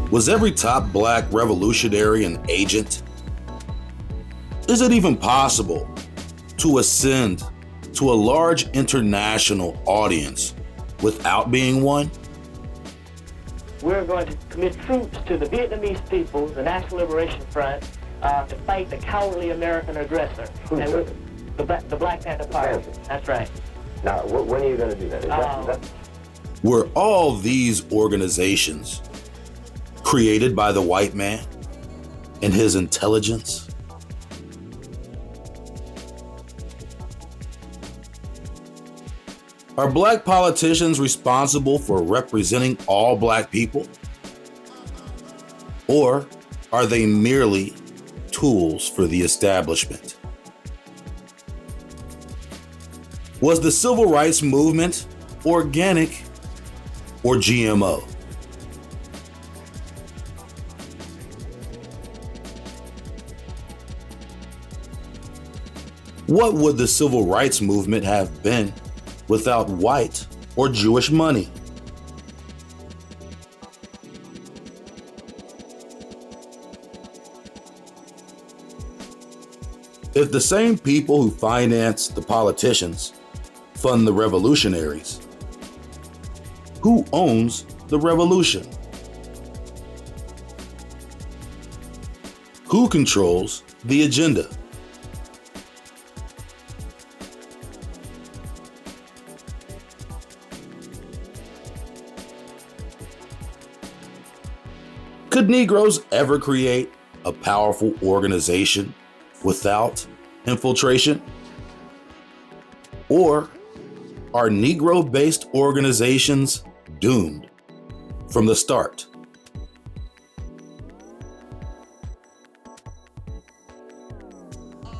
Was every top Black revolutionary an agent? Is it even possible to ascend to a large international audience without being one? We're going to commit troops to the Vietnamese people, the National Liberation Front, to fight the cowardly American aggressor. Who's the Black Panther Party. That's right. Now, when are you going to do that? Is that? Were all these organizations created by the white man and his intelligence? Are Black politicians responsible for representing all Black people? Or are they merely tools for the establishment? Was the civil rights movement organic or GMO? What would the civil rights movement have been without white or Jewish money? If the same people who finance the politicians fund the revolutionaries, who owns the revolution? Who controls the agenda? Could Negroes ever create a powerful organization without infiltration? Or are Negro-based organizations doomed from the start?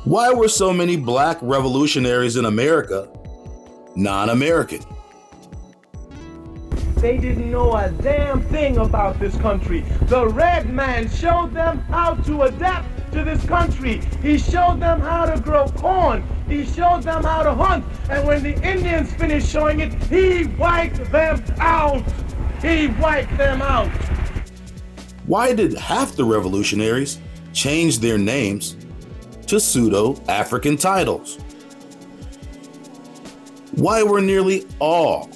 Why were so many black revolutionaries in America non-American? They didn't know a damn thing about this country. The red man showed them how to adapt to this country. He showed them how to grow corn. He showed them how to hunt. And when the Indians finished showing it, he wiped them out. He wiped them out. Why did half the revolutionaries change their names to pseudo-African titles? Why were nearly all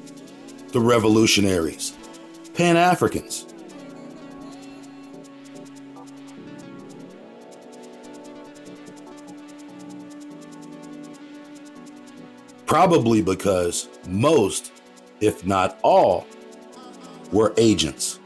the revolutionaries Pan-Africans? Probably because most, if not all, were agents.